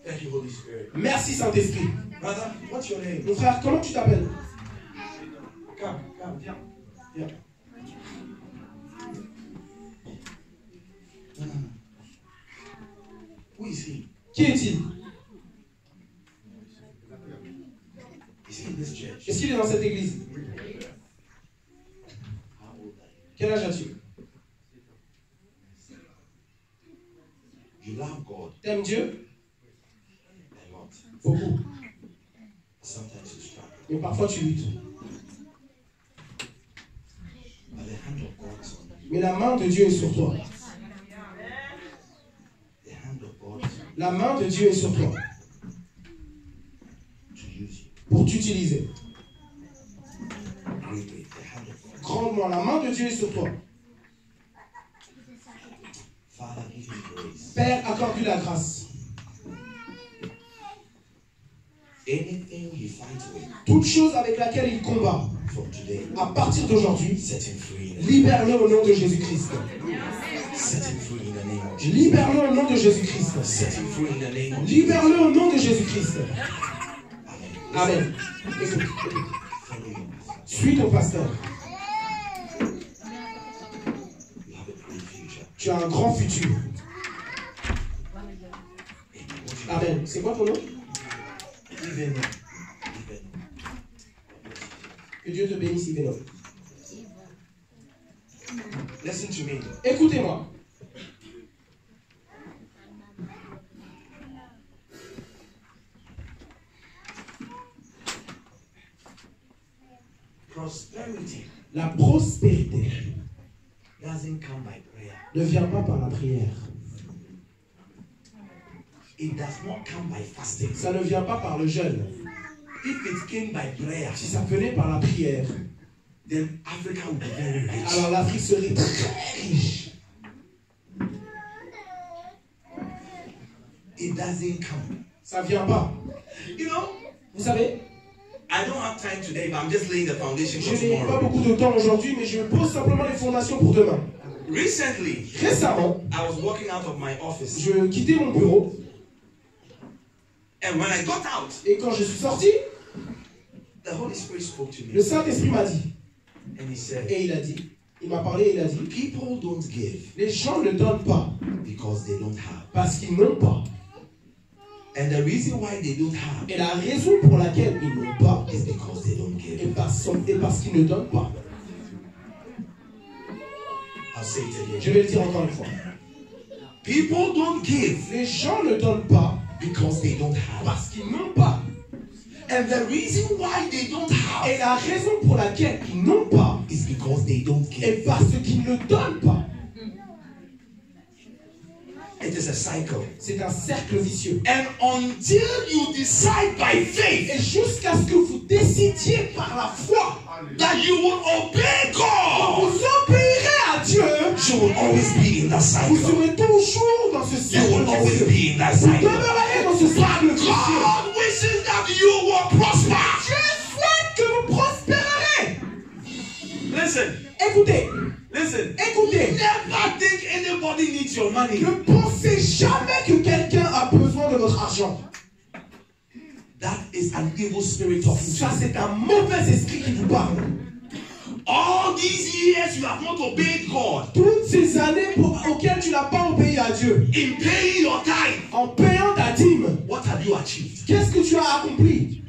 Thank you, Holy Spirit. Merci Saint-Esprit. Brother, what's your name? Mon frère, comment tu t'appelles? Come, viens. Viens. Who is he? Qui est-il? Is he in this church? Est-ce qu'il est dans cette église? How old are you? Quel âge as-tu? You love God T'aimes Dieu? a lot. Beaucoup. Sometimes you struggle. Mais parfois tu luttes. But the hand of God is on you. Mais la main de Dieu est sur toi. The hand of God is on La main de Dieu est sur toi. you to use you. Pour t'utiliser. Greatly. The hand of God. Grandement, la main de Dieu est sur toi. Father, give him grace. Père, accorde-lui la grâce. Anything he fights with Toute chose avec laquelle il combat, from today, à partir d'aujourd'hui, set him free. libère-le au nom de Jésus-Christ. Set him free in the name of Jesus. Libère-le au nom de Jésus-Christ. Set him free in the name of Jesus. Libère-le au nom de Jésus-Christ. Amen. Amen. Écoute, écoute. Follow your pastor. Suis ton pasteur. You have a great future. Tu as un grand futur. Amen. What's your Amen. C'est quoi ton nom? Even. Que Dieu te bénisse, Yvéno. Listen to me. Écoutez-moi. Prosperity La prospérité doesn't come by prayer. ne vient pas par la prière. It does not come by fasting. Ça ne vient pas par le jeûne. If it came by prayer, Si ça venait par la prière, then Africa would be very rich. alors l'Afrique serait très riche. It doesn't come. Ça vient pas. You know, Vous savez, I don't have time today, but I'm just laying the foundation je for n'ai pas tomorrow. beaucoup de temps aujourd'hui, mais je pose simplement les fondations pour demain. Recently, Récemment, I was walking out of my office, je quittais mon bureau and when I got out, et quand je suis sorti, the Holy Spirit spoke to le me, Saint-Esprit m'a dit, and he said, et il a dit, il m'a parlé et il a dit, people don't give les gens ne donnent pas because they don't have. parce qu'ils n'ont pas. And the reason why they don't have Et la raison pour laquelle ils n'ont pas is because they don't give. est parce qu'ils ne donnent pas. I'll say it Je again. vais le dire encore une fois. People don't give Les gens ne donnent pas because they don't have. parce qu'ils n'ont pas. And the reason why they don't have Et la raison pour laquelle ils n'ont pas is because they don't est give. parce qu'ils ne donnent pas. It is a cycle. C'est un cercle vicieux. And until you decide by faith Et jusqu'à ce que vous décidiez par la foi, that you will obey God, vous obéirez à Dieu, you will always be in that vous cycle. serez toujours dans ce You cercle will always vicieux. be in that Vous cycle. demeurerez dans ce cercle vicieux. God wishes that you will prosper. Dieu souhaite que vous prospérerez. Listen, Écoutez, listen. écoutez. Never think anybody needs your money. Ne pensez jamais que quelqu'un a besoin de votre argent. That is an evil spirit talking to Ça, you. c'est un mauvais esprit qui vous parle. All these years you have not obeyed God Toutes ces années auxquelles tu n'as pas obéi à Dieu, in paying your tithe. en payant ta dîme, What have you achieved? qu'est-ce que tu as accompli?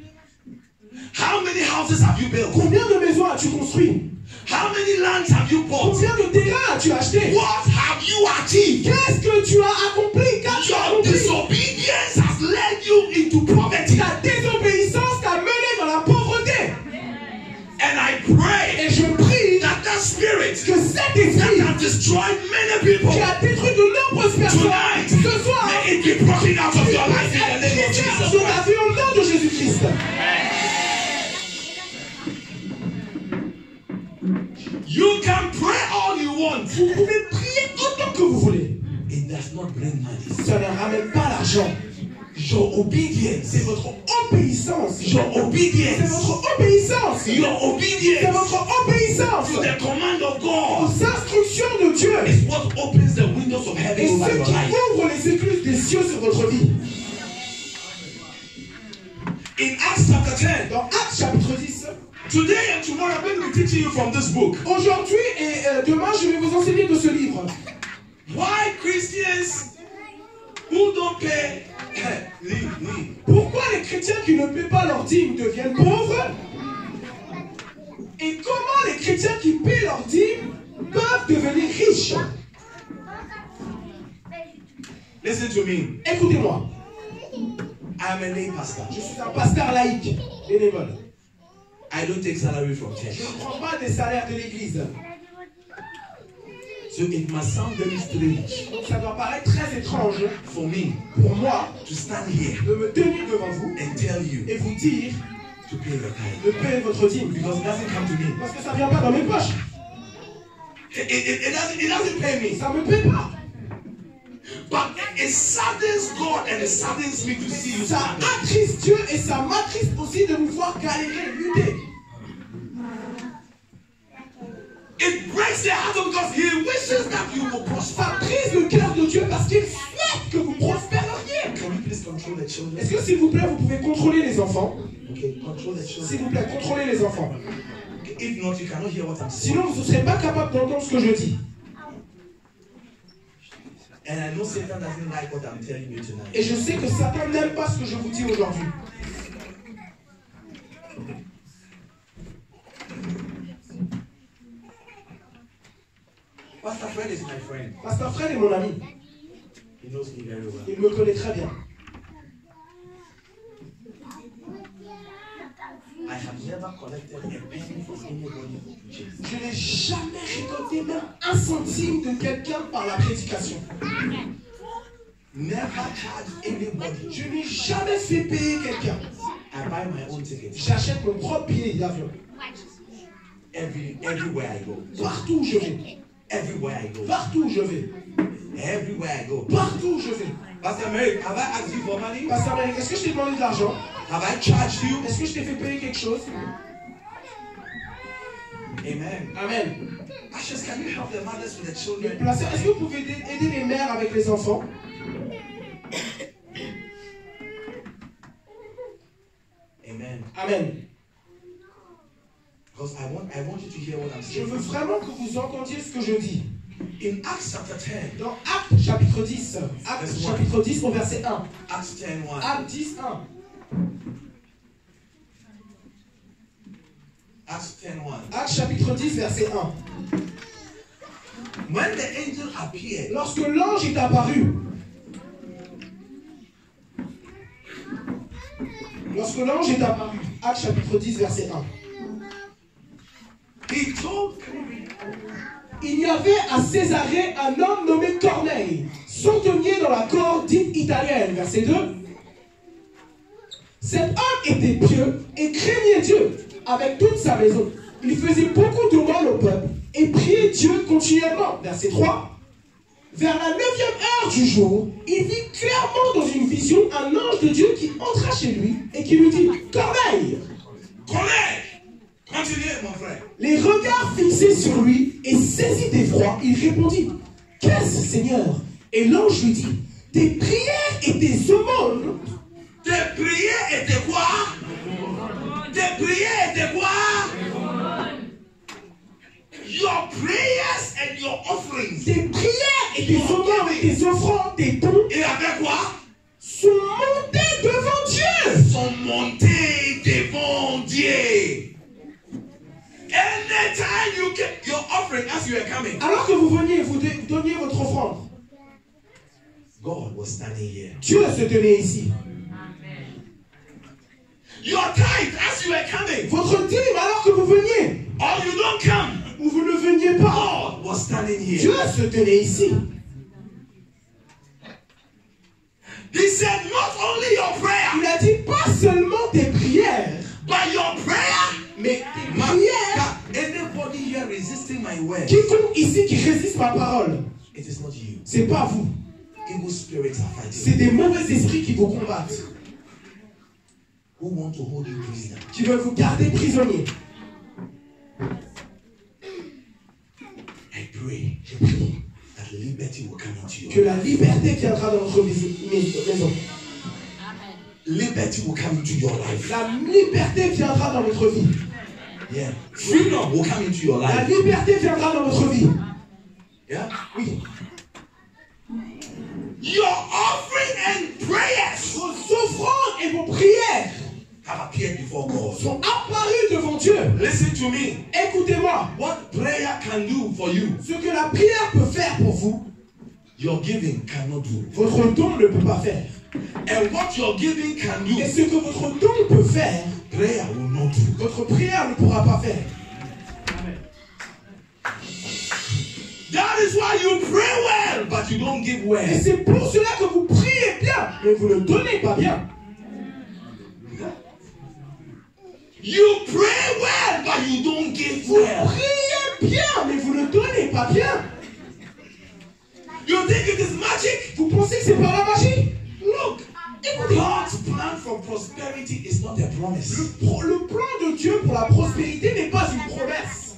How many houses have you built? Combien de maisons as-tu construit? How many lands have you bought? Combien de terrains as-tu acheté? What have you achieved? Qu'est-ce que tu as accompli? Qu'as-tu Your accompli? disobedience has led you into poverty. Ta désobéissance t'a mené dans la pauvreté. And I pray Et je prie that that spirit que cet that esprit has destroyed many people qui a détruit de nombreuses personnes tonight, ce soir, may it be broken out of your life in the name of de Jesus ta Christ. vie au nom de Jésus-Christ. You can pray all you want. Vous pouvez prier autant que vous voulez. It does not bring money. Ça ne ramène pas l'argent. Your obedience, C'est votre obéissance. your C'est obedience, votre obéissance. your C'est obedience votre obéissance to the command of aux God instructions de Dieu. is what opens the windows of Et heaven over ce your qui life. ouvre les écluses des cieux sur votre vie. In Acts chapter 10, Dans Actes chapitre 10, today and tomorrow I'm going to be teaching you from this book. aujourd'hui et demain, je vais vous enseigner de ce livre. Why Christians who don't pay leave. Pourquoi les chrétiens qui ne paient pas leur dîme deviennent pauvres? Et comment les chrétiens qui paient leur dîme peuvent devenir riches? Listen to me. Écoutez-moi, I'm a lay pastor. je suis un pasteur laïque, bénévole. I don't take salary from church. Je ne prends pas des salaires de l'église. So it must sound very strange Donc ça doit paraître très étrange for me pour moi to stand here de me tenir devant vous and tell you et vous dire to pay your tithe. de payer votre dîme. Because it doesn't come to me. Parce que ça ne vient pas dans mes poches. It doesn't pay me. Ça ne me paie pas. But it saddens God and it saddens me to see you Ça stand. attriste Dieu et ça m'attriste aussi de vous voir galérer, lutter. It breaks the heart of God. He wishes that you will prosper. Ça brise le cœur de Dieu parce qu'il souhaite que vous prospériez. Can you please control the children? Est-ce que s'il vous plaît, vous pouvez contrôler les enfants? Okay, control the children. S'il vous plaît, contrôlez les enfants. If not, you cannot hear what I'm saying. Sinon, vous ne serez pas capable d'entendre ce que je dis. And I know Satan doesn't like what I'm telling you Et tonight. je sais que Satan n'aime pas ce que je vous dis aujourd'hui. Pastor Fred is my friend. Pasteur Fred est mon ami. He knows me very well. Il me connaît très bien. I have never collected a penny from anybody who preaches. Je n'ai jamais récolté même un centime de quelqu'un par la prédication. Never charged anybody. Je n'ai jamais fait payer quelqu'un. I buy my own ticket. J'achète mon propre billet d'avion. Everywhere I go. Partout où je vais. Everywhere I go. Partout où je vais. Everywhere I go. Partout où je vais. Pastor Mary, have I asked you for money? Pasteur Mary, est-ce que je t'ai demandé de l'argent? Have I charged you? Est-ce que je t'ai fait payer quelque chose? Amen. Amen. Ashes, can you help the mothers with the Les children? placeurs, est-ce que vous pouvez aider les mères avec les enfants? Amen. Amen. Because I want you to hear what I'm Je saying. veux vraiment que vous entendiez ce que je dis. In Acts chapter 10, Dans Actes chapitre 10, Actes chapitre 10 au verset 1. Acts 10:1. Actes 10, 1. Acts 10:1. Actes chapitre 10, verset 1. When the angel appeared, Lorsque l'ange est apparu, Actes chapitre 10, verset 1. he told Il y avait à Césarée un homme nommé Corneille, centenier dans la cour dite italienne, verset 2. Cet homme était pieux et craignait Dieu avec toute sa maison. Il faisait beaucoup de mal au peuple et priait Dieu continuellement, verset 3. Vers la 9e heure du jour, il vit clairement dans une vision un ange de Dieu qui entra chez lui et qui lui dit « Corneille !» Continuez, mon frère. Les regards fixés sur lui et saisi d'effroi, il répondit « Qu'est-ce, Seigneur ?» Et l'ange lui dit « Tes prières et tes aumônes Tes prières étaient quoi? Tes prières étaient quoi? Your prayers and your offerings. Tes prières et tes offrandes, tes dons. Et avec quoi? Sont montés devant Dieu. Sont montés devant Dieu. Anytime you get your offering as you are coming. Alors que vous veniez, vous donniez votre offrande. God was standing here. Dieu se tenait ici. Your tithe as you are coming. Votre dîme alors que vous veniez. Or you don't come. Ou vous ne veniez pas. God was standing here. Dieu se tenait ici. He said not only your prayer. Il a dit pas seulement tes prières. But your prayer. Mais tes prières. Anybody here resisting my word. Quiconque ici qui résiste ma parole. It is not you. C'est pas vous. Evil spirits are fighting. C'est des mauvais esprits qui vous combattent. Who want to hold you prisoner. Qui veulent vous garder prisonnier. I pray. Je prie. That liberty will come into your Que la liberté viendra dans notre maison. Liberty will come into your life. La liberté viendra dans notre vie. Yeah. Freedom will come into your La life. liberté viendra dans notre vie. Yeah. Oui. Your offering and prayers Vos offrandes et vos prières have appeared before God. sont apparues devant Dieu. Listen to me. Écoutez-moi. What prayer can do for you, Ce que la prière peut faire pour vous, your giving cannot do. votre don ne peut pas faire. And what your giving can do, Et ce que votre don peut faire, prayer will not do. votre prière ne pourra pas faire. That is why you pray well, but you don't give Et well. c'est pour cela que vous priez bien, mais vous ne donnez pas bien. You pray well, but you don't give Vous well. priez bien, mais vous ne donnez pas bien. You think it is magic? Vous pensez que c'est par la magie? Look, God's plan for prosperity is not a promise. Le plan de Dieu pour la prospérité n'est pas une promesse.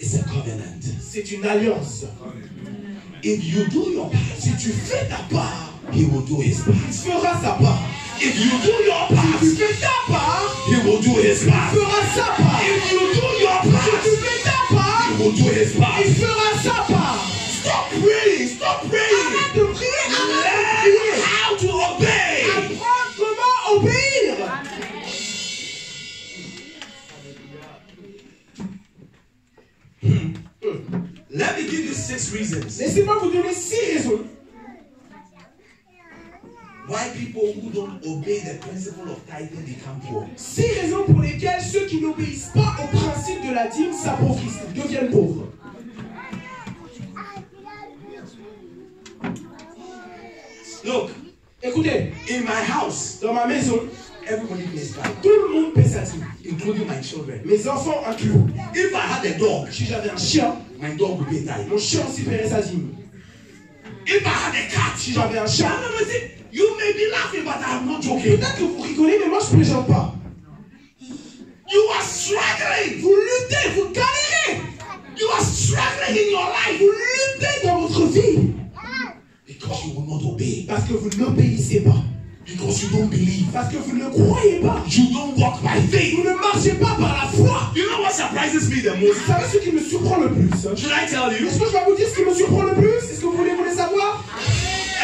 It's a covenant. C'est une alliance. If you do your part, Si tu fais ta part, He will do His part. il fera sa part. If you do your part, Si tu fais ta part, He will do His il part. fera sa part. If you do your Si part, tu fais ta part, He will do His part. il fera sa part. Stop praying. Stop praying. Arrête de prier, arrête de Learn prier. how to obey. Apprends comment obéir. Let me give you 6 reasons Laissez-moi vous donner 6 raisons why people who don't obey the principle of tithing become poor. 6 raisons pour lesquelles ceux qui n'obéissent pas au principe de la dîme s'appauvrissent, deviennent pauvres. Look, Écoutez, in my house, dans ma maison, everybody pays tithe, tout le monde paie sa dîme. including my children. Mes enfants inclus. If I had a dog, Si j'avais un chien, my dog would pay tithe. mon chien aussi paierait sa dîme. If I had a cat, Si j'avais un chat, you may be laughing, but I'm not joking. peut-être que vous rigolez, mais moi je ne plaisante pas. You are struggling. Vous luttez, vous galérez. You are struggling in your life Vous luttez dans votre vie. because you will not obey. Parce que vous n'obéissez pas. Because you don't believe. Parce que vous ne croyez pas. You don't walk by faith. Vous ne marchez pas par la foi. You know what surprises me the most? Vous savez ce qui me surprend le plus? Should I tell you? Est-ce que je vais vous dire ce qui me surprend le plus? Est-ce que vous voulez savoir?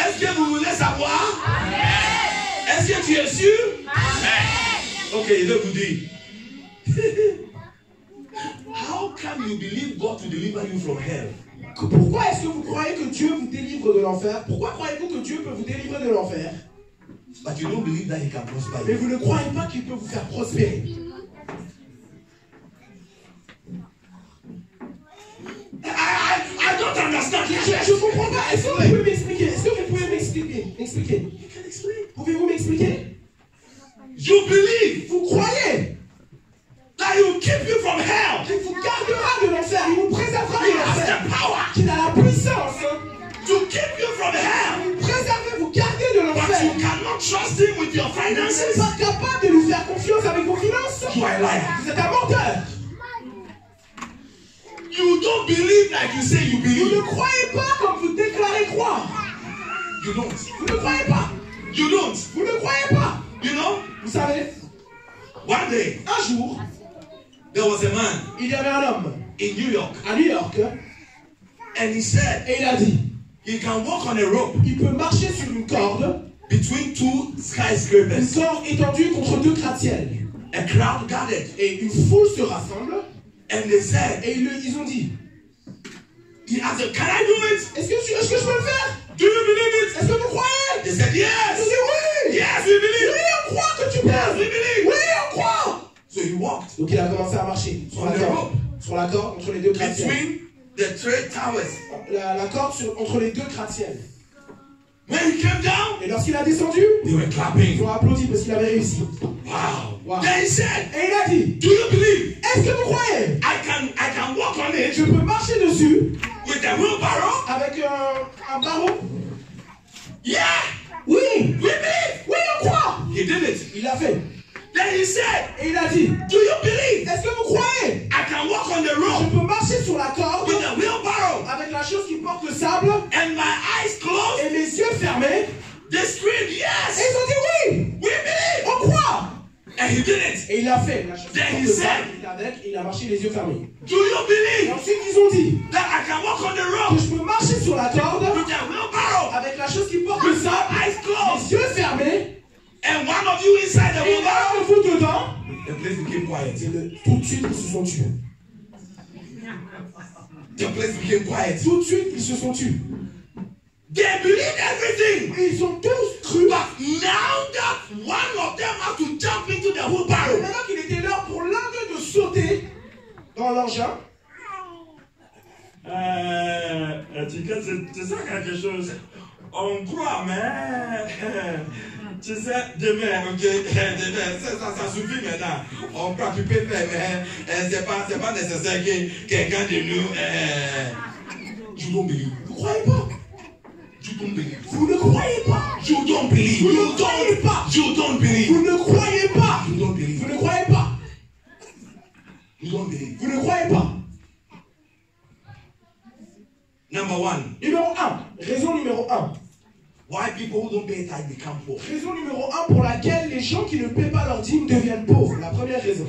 Est-ce que vous voulez savoir? Est-ce que tu es sûr? Ok, je vais vous dire. How come you believe God to deliver you from hell? Pourquoi est-ce que vous croyez que Dieu vous délivre de l'enfer? Pourquoi croyez-vous que Dieu peut vous délivrer de l'enfer? But you don't believe that He can prosper Mais you. vous ne croyez pas qu'il peut vous faire prospérer. I don't understand. Je ne comprends pas. Est-ce que vous pouvez m'expliquer? Est-ce que vous pouvez m'expliquer? You can explain. Pouvez-vous m'expliquer? You believe Vous croyez that He will keep you from hell. qu'il vous gardera de l'enfer, il vous préservera de He has l'enfer, the power qu'il a la puissance to keep you from hell. vous préserver, vous garder de But l'enfer. you cannot trust Him with your Vous n'êtes finances. pas capable de lui faire confiance avec vos finances. You are a liar. Vous êtes un menteur. You don't believe like you say you Vous ne believe. croyez pas comme vous déclarez croire. You don't. Vous ne croyez pas. You don't. Vous ne croyez pas. You know, Vous savez, one day un jour, there was a man il y avait un homme in New York, à New York and he said et il a dit, he can walk on a rope il peut marcher sur une corde, between two une skyscrapers. corde étendue contre deux gratte-ciels. A crowd gathered, Et une foule se rassemble and they said, et ils ont dit, he asked, can I do it? est-ce que je peux le faire? Do you believe Est-ce que vous croyez? it? They said, Ils ont yes. dit oui! Yes, we believe. Oui, on croit que tu Yes, peux! we believe. Oui, on croit! So he walked Donc il a commencé à marcher sur la corde. Sur la corde entre les deux gratte-ciels. between the three towers. La corde entre les deux gratte-ciels. When he came down, Et lorsqu'il a descendu, they were clapping. ils ont applaudi parce qu'il avait réussi. Wow. Wow. Then he said, Et il a dit, do you believe est-ce que vous croyez? I can walk on it Je peux marcher dessus with a wheelbarrow? avec un barreau? Yeah, Oui! we believe. Oui, on croit! He did it. Il l'a fait. Then he said, Et il a dit, do you believe est-ce que vous croyez? I can walk on the Je road peux marcher sur la corde with a wheelbarrow avec la chose qui porte le sable and my eyes closed? et mes yeux fermés? They screamed, Et yes, ils ont dit oui! we believe. On croit! And he did it. Et il l'a fait. La chose qui Then porte he le said, sable, il avec, et il a marché les yeux fermés. Do you Et believe ensuite ils ont dit that I can walk on the que road je peux marcher sur la corde with a wheelbarrow avec la chose qui porte le with my sable, eyes les closed yeux fermés, and one of you inside the et wheelbarrow? un de vous dedans? The place became quiet. Tout de suite, ils se sont tués. The place became quiet. Tout de suite, ils se sont tués. They believed everything. Et ils ont tous cru. But now that one of them had to jump into the wheelbarrow, Maintenant qu'il était l'heure pour l'un d'eux de sauter dans l'engin, Tu sais quelque chose? On croit, mais tu sais, demain, ok, demain, ça suffit maintenant. On croit, tu peux faire, mais c'est pas nécessaire que quelqu'un de nous. You don't believe. vous ne croyez pas? You don't believe. Vous ne croyez pas? You don't believe. Vous ne croyez pas? You don't believe. Vous ne croyez pas? You don't believe. Vous ne croyez pas? You don't believe. Vous ne croyez pas? Number one, Numéro 1. Raison numéro 1. why people who don't pay tithe become poor. Raison numéro 1 pour laquelle les gens qui ne paient pas leur dîme deviennent pauvres. La première raison.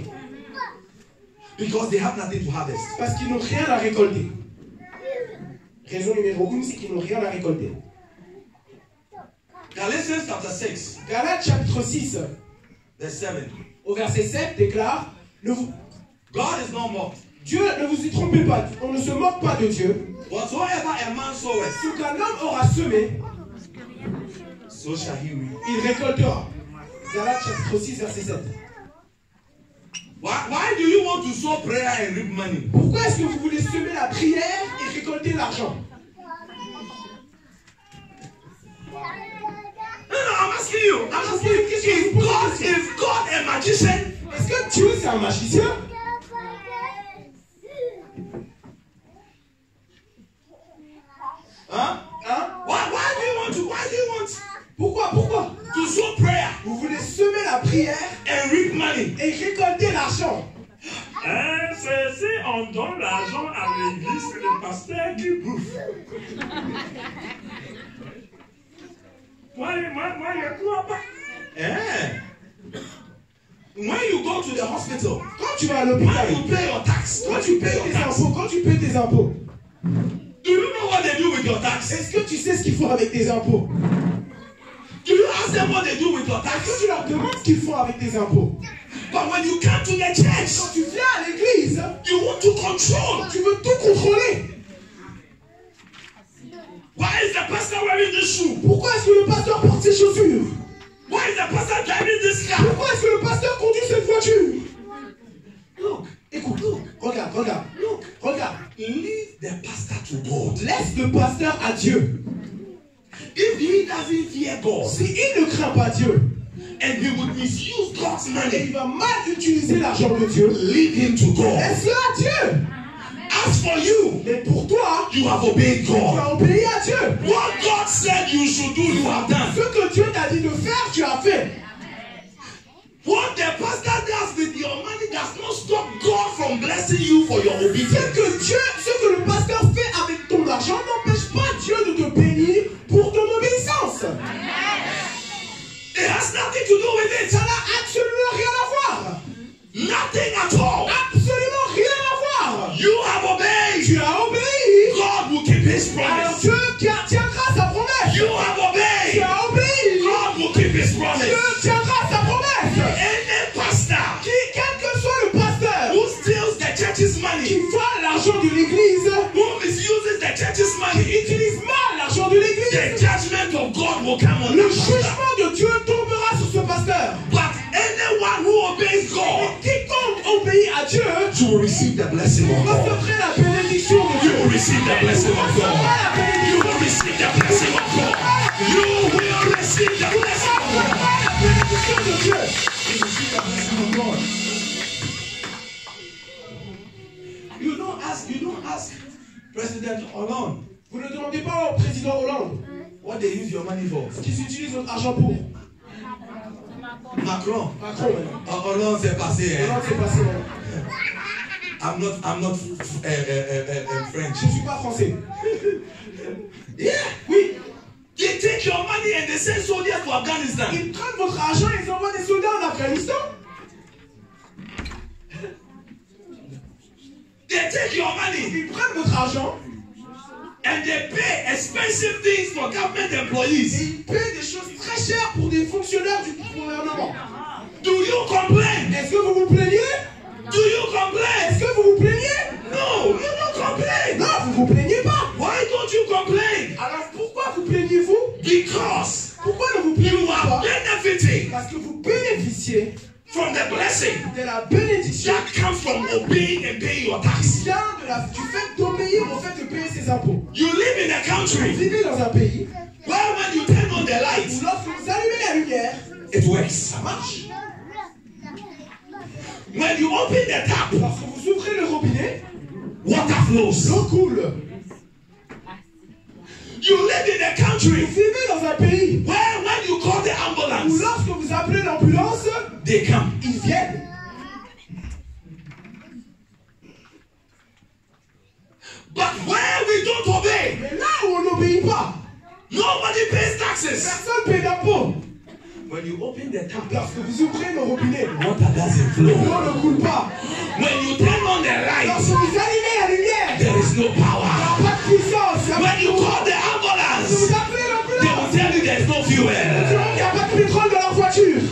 Because they have nothing to harvest. Parce qu'ils n'ont rien à récolter. Raison numéro 1, c'est qu'ils n'ont rien à récolter. Galatians chapter 6, Galates chapitre 6, verse 7. au verset 7, déclare God is not mocked. Dieu, ne vous y trompez pas, on ne se moque pas de Dieu. Whatsoever a man soweth, Ce qu'un homme aura semé, so shall he reap. il récoltera. Galates chapitre 6, verset 7. Why do you want to sow prayer and reap money? Pourquoi est-ce que vous voulez semer la prière et récolter l'argent? No, I'm asking you. I'm asking you. Is God a magician? Est-ce que Dieu c'est un magicien? Huh? Hein? Why do you want Pourquoi? to sow prayer Vous voulez semer la prière and reap money? et récolter l'argent. si on donne l'argent à l'église, c'est le pasteur qui bouffe. Moi, je crois pas. Eh. When you go to the hospital, Quand tu vas à l'hôpital, when you pay your tax, quand tu payes tes impôts, do you know what they do with your tax? est-ce que tu sais ce qu'ils font avec tes impôts? Do you ask them what they do with your Est-ce tax? que tu leur demandes ce qu'ils font avec tes impôts? But when you come to the church, Quand tu viens à l'église, you want to control. tu veux tout contrôler. Why is the pastor wearing this shoe? Pourquoi est-ce que le pasteur porte ses chaussures? Why is the pastor driving this car? Pourquoi est-ce que le pasteur conduit cette voiture? Look, Écoute, regarde. Regarde. leave the pastor to God. Laisse le pasteur à Dieu. If he doesn't fear God Si il ne craint pas Dieu and he would misuse God's et money, il va mal utiliser l'argent de Dieu, leave him to God. laisse-le à Dieu. As for you, Mais pour toi, you have obeyed tu God. as obéi à Dieu. What God said you should do, you have done. Ce que Dieu t'a dit de faire, tu as fait. What the pastor does with your money does not stop God from blessing you for your obedience. Ce que le pasteur fait avec ton argent n'empêche pas Dieu de te bénir pour ton obéissance. It has nothing nothing to do with it. Ça n'a absolument rien à voir. Nothing at all. Absolument rien à voir. You have obeyed. Tu as obéi. God will keep his Alors promise. Dieu tiendra sa promesse. You have Tu obeyed. as obéi. God will keep his Dieu promise. tiendra sa promesse. Any pastor Quel que soit le pasteur who steals the church's qui money, vole l'argent de l'église, who misuses the church's qui money, utilise mal l'argent de the l'église, judgment of God will come on le that pastor. jugement de Dieu tombera sur ce pasteur. But anyone who obeys God, Quiconque obéit à Dieu you will receive the blessing of God. recevra la bénédiction de You Dieu. will receive the blessing of God. You will receive the blessing of God. You will receive the blessing of God. La bénédiction de Dieu. You will receive the blessing of God. You don't ask President Hollande Vous ne demandez pas au président Hollande what they use your money for. ce qu'ils utilisent notre argent pour. Macron. Macron, maintenant. Hollande s'est passé. Hollande s'est passé, maintenant. I'm not French. Je ne suis pas français. Yeah. Oui, They take your money and they send soldiers to Afghanistan. ils prennent votre argent et ils envoient des soldats en Afghanistan. They take your money Ils prennent votre argent and they pay expensive things for government et employees. ils paient des choses très chères pour des fonctionnaires du gouvernement. Do you complain? Est-ce que vous vous plaignez? Do you complain? Est-ce que vous vous plaignez? No, you don't complain. Non, vous vous plaignez pas. Why don't you complain? Alors pourquoi vous plaignez-vous? Because Pourquoi ne vous you plaignez are pas? benefiting Parce que vous bénéficiez from the blessing de la bénédiction that comes from obeying and paying your qui tax. vient du fait d'obéir au fait de payer ses impôts. You live in a Vous country vivez dans un pays where when you turn on the où lights, lorsque vous allumez la lumière, it works. ça marche. When you open the tap, Lorsque vous ouvrez le robinet, water flows. l'eau coule. You live in a Vous country vivez dans un pays where when you call the où ambulance, lorsque vous appelez l'ambulance, they come. ils viennent. But where we don't obey, Mais là où on n'obéit pas, nobody pays taxes. personne ne paie d'impôts. When you open the tap, Lorsque vous ouvrez le robinet, water doesn't flow. l'eau ne coule pas. When you turn on the Lorsque lights, vous allumez la lumière, there is no il n'y a power. pas de puissance. Il y a pas When de you courant. call the Lorsque ambulance, vous appelez they l'ambulance, will tell you there's no fuel. il n'y a pas de pétrole dans leur voiture.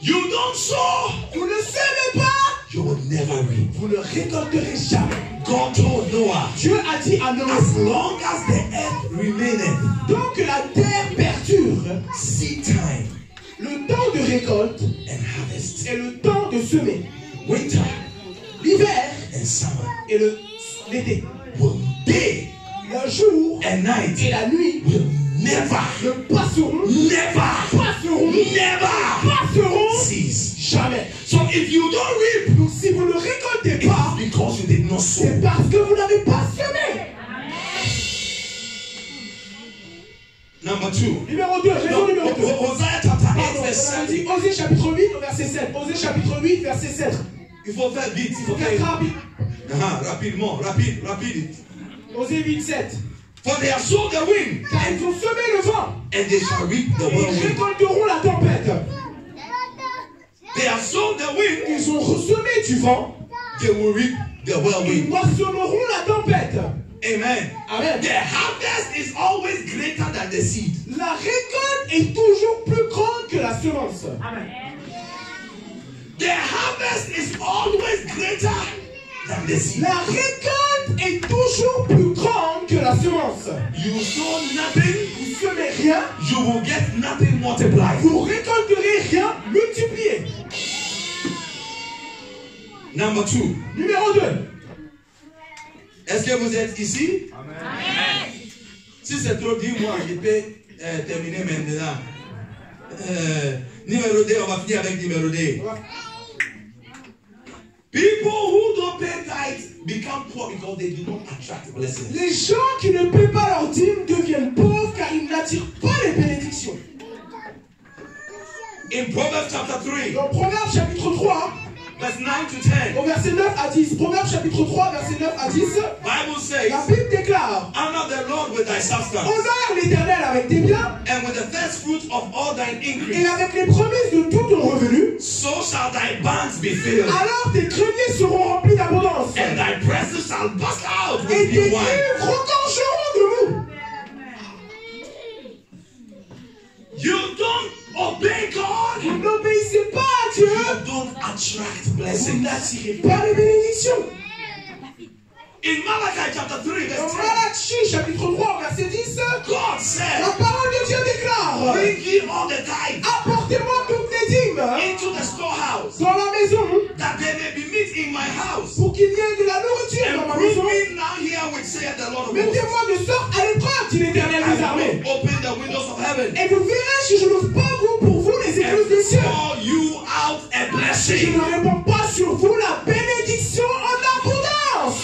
You don't sow, Vous ne semez pas, you will never reap. vous ne récolterez jamais. God told Noah, Dieu a dit à Noé, as long as the earth remaineth, tant que la terre perdure, seed time le temps de récolte and harvest, est le temps de semer. winter L'hiver and summer, et l'été. will day Le jour and night et la nuit will never, ne passeront, never cease. jamais. So if you don't reap, Donc si vous ne récoltez pas, it's because you did not sow. c'est parce que vous n'avez pas semé. Number 2. Numéro 2, raison numéro 2. Hosea chapter 8 Pardon, verse on avait 7. dit Osée chapitre 8, verset 7. Osée chapitre 8, verset 7. Il faut faire vite. Il faut Quatre faire rapide. rapidement, rapide. Osée 8, 7. For they have sown the wind, Car ils ont semé le vent and they shall reap the et ils whirlwind. récolteront la tempête. They have sown the wind, Ils ont ressemé du vent, they will reap the ils whirlwind. moissonneront la tempête. Amen. Amen. The harvest is always greater than the seed. La récolte est toujours plus grande que la semence. The harvest is always greater than the seed. La récolte est toujours plus grande que la semence. You sow nothing, Vous semez rien, you will get nothing multiplied. vous récolterez rien multiplié. Number 2. Numéro 2. Est-ce que vous êtes ici? Amen. Si c'est trop, dis-moi, je peux terminer maintenant. Numéro 2, on va finir avec numéro 2. People who don't pay tithes become poor because they do not attract blessings. Les gens qui ne paient pas leur dîme deviennent pauvres car ils n'attirent pas les bénédictions. In Proverbs chapter 3, Dans Proverbe chapitre 3, verse 9 to 10, au verset 9 à 10. Proverbe chapitre 3, verset 9 à 10. Bible says, La Bible déclare, honor the Lord with thy substance, Honore l'Éternel avec tes biens and with the first fruit of all thine et increase. avec les prémices de tout ton revenu. So shall thy barns be filled, Alors tes greniers seront remplis d'abondance and thy presses shall burst out et with tes new wine. cuves regorgeront de mou. You don't obey God, Vous n'obéissez pas à Dieu. you don't attract Vous blessings. n'attirez pas les bénédictions. In Malachi chapter 3, Dans verse 10, Malachie chapitre 3 verset 10, God said, la parole de Dieu déclare: bring ye all the tithes apportez-moi toutes les dîmes into the storehouse, dans la maison that there may be meat in my house. pour qu'il y ait de la nourriture dans And ma prove maison. me now herewith, saith the Lord of hosts. Mettez-moi de sorte à l'épreuve, dit l'Éternel des I armées. will open the windows of heaven Et vous verrez si je n'ouvre pas pour vous les écluses des and cieux. pour you out a Si je blessing. ne réponds pas sur vous la bénédiction en abondance.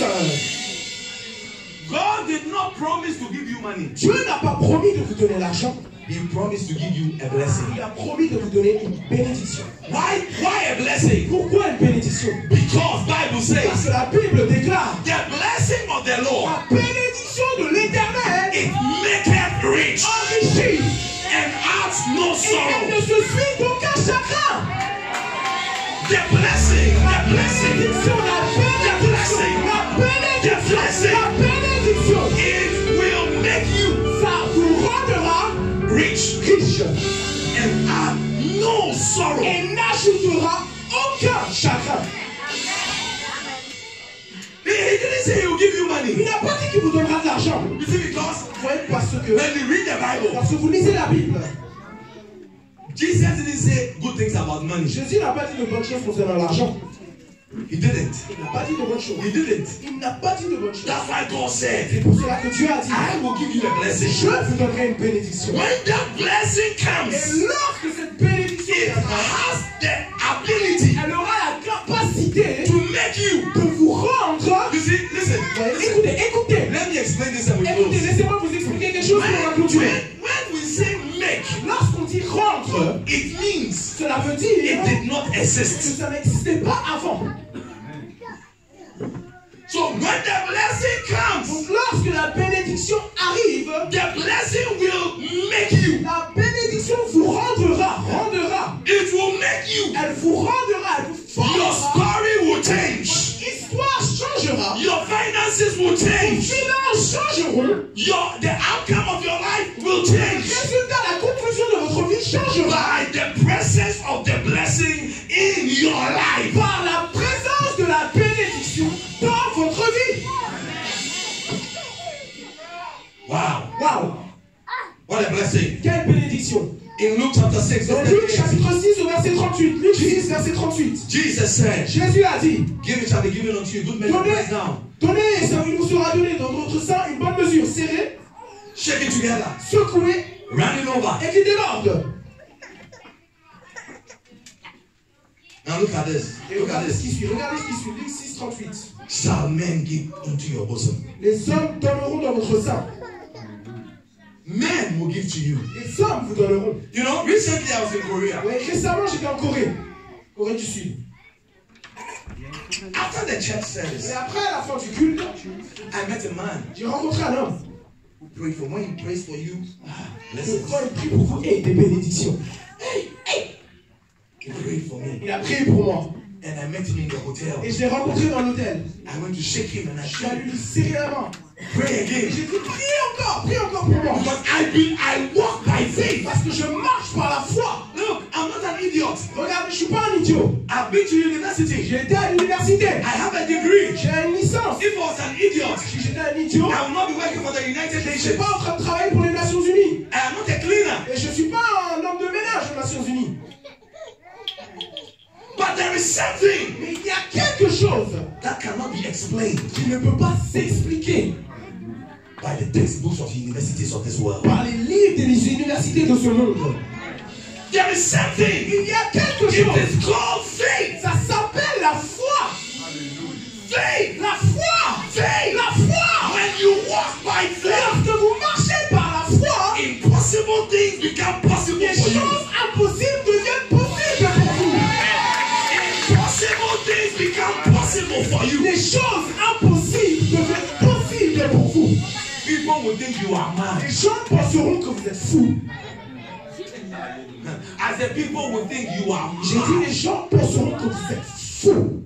God did not promise to give you money. Dieu n'a pas promis de vous donner l'argent. He promised to give you a blessing. Il a promis de vous donner une bénédiction. Why a blessing? Pourquoi une bénédiction? Because Bible Parce says que la Bible déclare: the blessing of the Lord, la bénédiction de l'Éternel it maketh rich enrichit and adds no et elle ne sorrow. se suit d'aucun chagrin. The blessing, La the blessing, bénédiction, la bénédiction, la bénédiction, it will make you ça vous rendra rich riche and add no sorrow. et n'ajoutera aucun chagrin. He didn't say he will give you Il money. n'a pas dit qu'il vous donnera de l'argent. You see, because Vous voyez, parce que when you read the Bible, lorsque vous lisez la Bible, Jesus didn't say good things about money. Jésus n'a pas dit de bonnes choses concernant l'argent. He didn't. Il n'a pas dit de bonnes choses. He didn't. Il n'a pas dit de bonnes choses. That's why God C'est said, pour cela que Dieu a dit: I will give you a je blessing. vous donnerai une bénédiction. When that blessing Et comes, lorsque cette bénédiction it viendra, has the ability elle aura la capacité to make you. de vous rendre. You see, listen. Écoutez, écoutez. Let me explain this and we Écoutez, close. laissez-moi vous expliquer quelque chose pour la clôturer. When we say make, Lorsqu'on dit rendre, it means cela veut it dire did not que exist. ça n'existait pas avant. So when the blessing comes, Donc lorsque la bénédiction arrive, the blessing will make you. la bénédiction vous rendra. It will make you. Elle vous rendra, elle vous Your formera. story will change. Votre histoire changera. Your finances will Vos change. finances changeront. The outcome of your life will Le change résultat, la conclusion de votre vie changera by the presence of the blessing in your life. par la présence de la bénédiction dans votre vie. Wow. Waouh! What a blessing. Quelle bénédiction! In Luke chapter 6, Dans verse Luc 38, chapitre 6 au verset 38. Luc 6 verset 38. Jesus said, Jésus a dit: give it shall be given unto you. Good measure, pressed down. Donnez, et ça il vous sera donné dans votre sein une bonne mesure, serrée, Shake it together. secouée Running over. et qui déborde. Now look at this. Et Look at regardez ce this. qui suit. Regardez ce qui suit. Luc 6 38. Shall men give unto your bosom? Les hommes donneront dans votre sein. Men will give to you. Les hommes vous donneront. You know, recently I was in Korea. Ouais, récemment, j'étais en Corée. Corée du Sud. After the church Et service, après, à la fin du culte, I met a man j'ai rencontré un homme. who prayed for. When he prays for you, Le blessings. roi, il prie pour vous et des bénédictions. Hey, hey. He prayed for me. Il a prié pour moi. And I met him in the hotel. Et je l'ai rencontré dans l'hôtel. I went to shake him and I Je suis allé said, lui serrer la main. pray Et again. j'ai dit: prie encore pour moi. Because I walk by faith. Parce que je marche par la foi. Look, I'm not an idiot. Regarde, je suis pas un idiot. I've been to university. J'ai été à l'université. I have a degree. J'ai une licence. If I was an idiot, Si j'étais un idiot, I will not be working for the United je ne suis Nations. pas en train de travailler pour les Nations Unies. I am not a cleaner. Et je ne suis pas un homme de ménage aux Nations Unies. But there is something Mais il y a quelque chose that cannot be explained qui ne peut pas s'expliquer by the textbooks of universities of this world. par les livres des universités de ce monde. There is something. Il y a quelque It chose. is called faith. Ça s'appelle la foi. Faith. La foi. Faith. La foi. When you walk by faith, Lorsque vous marchez par la foi, impossible things become possible les for you. choses impossibles deviennent possibles pour vous. Impossible things become possible for you. Les choses impossibles deviennent possibles pour vous. People people will think you are mad. Les gens penseront que vous êtes fou. I said people will think you are J'ai dit, mad. les gens penseront que vous êtes fou.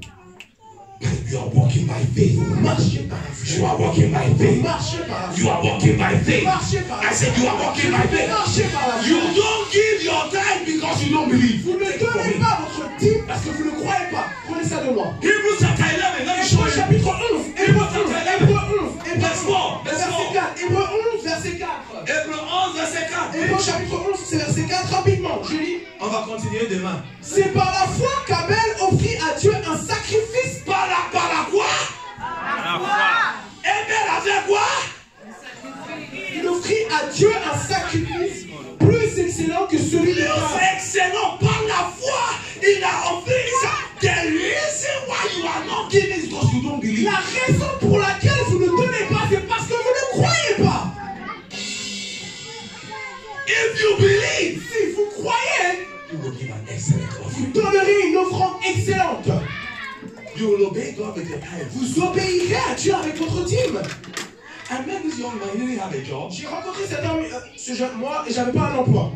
But you are walking by faith. Marchez par la You foi. are walking by faith. Marchez par la You foi. are walking by faith. Marchez par la I said you are walking by faith. Marchez par la You foi. don't give your time because you don't believe. Vous ne donnez pas votre dîme parce que vous ne croyez pas. Prenez ça de moi. Hebrews chapter 11. Let me show Hébreux you. chapitre 11. Hébreux 11. Hébreux 11. Hébreux Verse 4. 11. Verse Verset 4. 4. Hébreux 11, verset 4. Hébreux 11, verset 4. Hébreux chapitre 11, c'est verset 4. Rapidement, je lis. On va continuer demain. C'est par la foi qu'Abel offrit à Dieu un sacrifice. Par la quoi? Abel a fait quoi? Il offrit à Dieu un sacrifice plus excellent que celui de Caïn. C'est excellent. Par la foi, il a offert ça. The reason why you are not giving is because you don't believe. La raison pour laquelle vous ne donnez pas, c'est parce que vous ne croyez pas. If you believe, Si vous croyez, you will give an excellent offering. vous donnerez une offrande excellente. You will obey God with your time. Vous obéirez à Dieu avec votre dîme. I met this young man. He didn't have a job. J'ai rencontré cet homme, ce jeune, moi, et j'avais pas un emploi.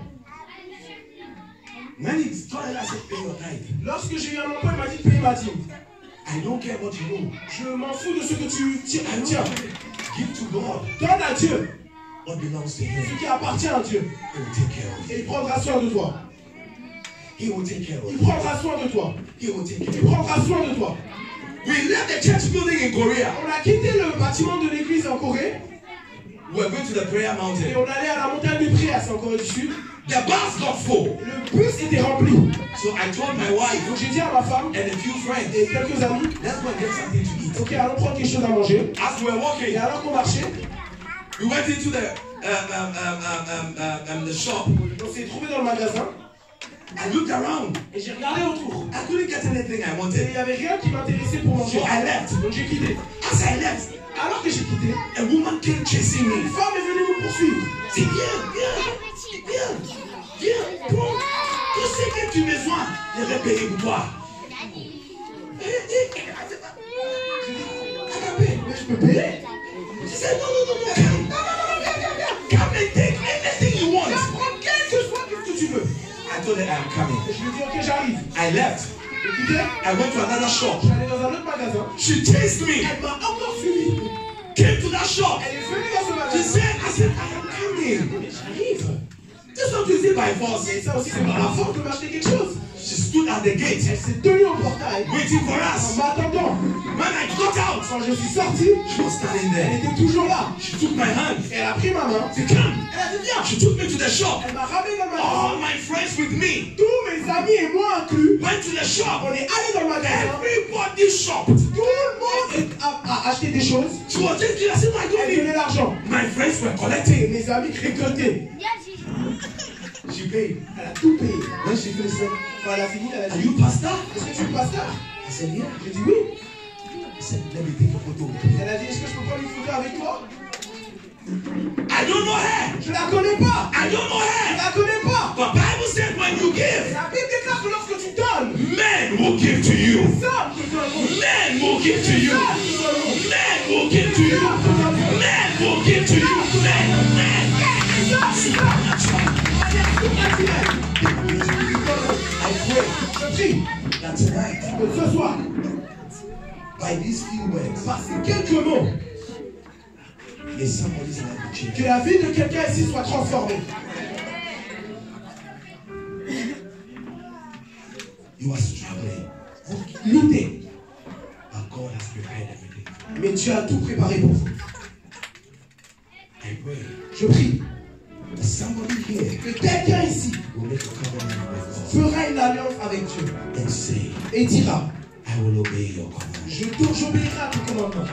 When he started, I said, pay your tithe. Lorsque j'ai eu un emploi, il m'a dit de payer ma dîme. I don't care what you do. Je m'en fous de ce que tu tiens. Tiens, Give to God donne à Dieu what belongs to ce Him. qui appartient à Dieu. He will take care of Et il prendra soin de toi. you. He will take care of Il you. prendra soin de toi. He will take care Il of you. prendra soin de toi. We left the church building in Korea. On a quitté le bâtiment de l'église en Corée We were going to the prayer et mountain. on allait à la montagne des prières, c'est en Corée du Sud. The bus got full. Le bus était rempli. So I told my wife Donc j'ai dit à ma femme and a few friends, et quelques amis, let's go and get something to eat. ok, allons prendre quelque chose à manger. As we were Et walking, alors qu'on marchait, we went into the shop. on s'est trouvé dans le magasin I looked around. et j'ai regardé autour. I couldn't get anything I Et il wanted. n'y avait rien qui m'intéressait pour manger. So I left. Donc j'ai quitté. As I left, Alors que j'ai quitté, a woman came chasing une me. femme est venue nous poursuivre. Dit, viens, prends tout ce que tu as besoin. Je vais payer pour toi. Mais je peux payer. She said, no. Come and take anything you want. Viens prendre quelque chose que tu veux. I told her I'm coming. Et je lui ai dit, ok, j'arrive. I left. J'ai quitté. I went to another shop. J'allais dans un autre magasin. She chased me. Elle m'a encore suivi. Came to that shop. Elle est venue dans ce She magasin. said, I am coming. Mais j'arrive. This one is it by force. Et ça aussi, c'est par la force de m'acheter quelque chose. She stood at the gate, Elle s'est tenue au portail waiting for en us. m'attendant. When I got out, Quand je suis sorti, she was standing elle there. était toujours là. She took my hand. Et elle a pris ma main. She came. Elle a dit, viens. She took me to the shop. Elle m'a ramené dans le All magasin. my friends with me Tous mes amis et moi inclus, went to the shop. on est allé dans le magasin. Everybody shopped. Tout le monde a acheté des choses. She was taking. I said, my Elle donnait God. l'argent. My friends were Et collecting. mes amis récoltaient. She paid. Elle a tout payé. When she finished, said, Quand elle a fini, elle a are dit, you pastor? est-ce que tu es pasteur? I said, yeah. J'ai dit oui. I said, let me take a photo. Elle a dit, est-ce que je peux prendre une photo avec toi? I don't know her. Je la connais pas. I don't know Je her. la connais pas. But Bible said when you give, La Bible déclare que lorsque tu donnes, men will give to you. les hommes te donneront. Men will give to you. Les hommes te donneront. Men will give to you. Men will give to you. Men. I pray Je prie that tonight, que ce soir, by these few words, par ces quelques mots, may somebody's life be changed. que la vie de quelqu'un ici soit transformée. You are struggling, Luttez, but God has prepared everything. mais Dieu a tout préparé pour vous. I pray Je prie that somebody here que quelqu'un ici will make a covenant with God fera une alliance avec Dieu and say, et dira, I will obey your command. j'obéirai à ton commandement.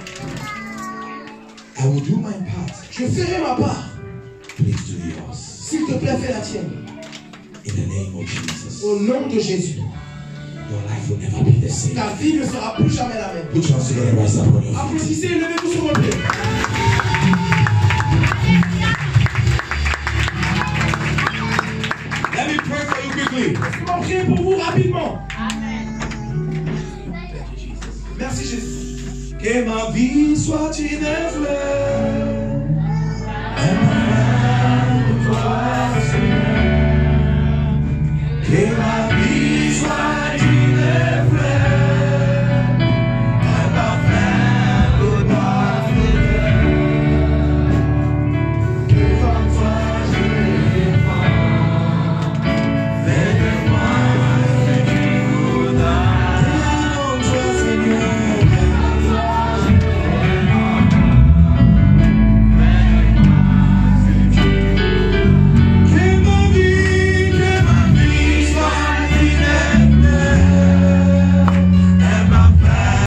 I will do my part. Je ferai ma part. Please do yours. S'il te plaît, fais la tienne. In the name of Jesus. Au nom de Jésus. Your life will never be the same. Ta vie ne sera plus jamais la même. Put your hands together, rise up on your feet. Applaudissez et levez-vous sur vos pieds. Let me pray for you quickly. Laissez-moi prier pour vous rapidement. Merci Jésus. Que ma vie soit une fleur.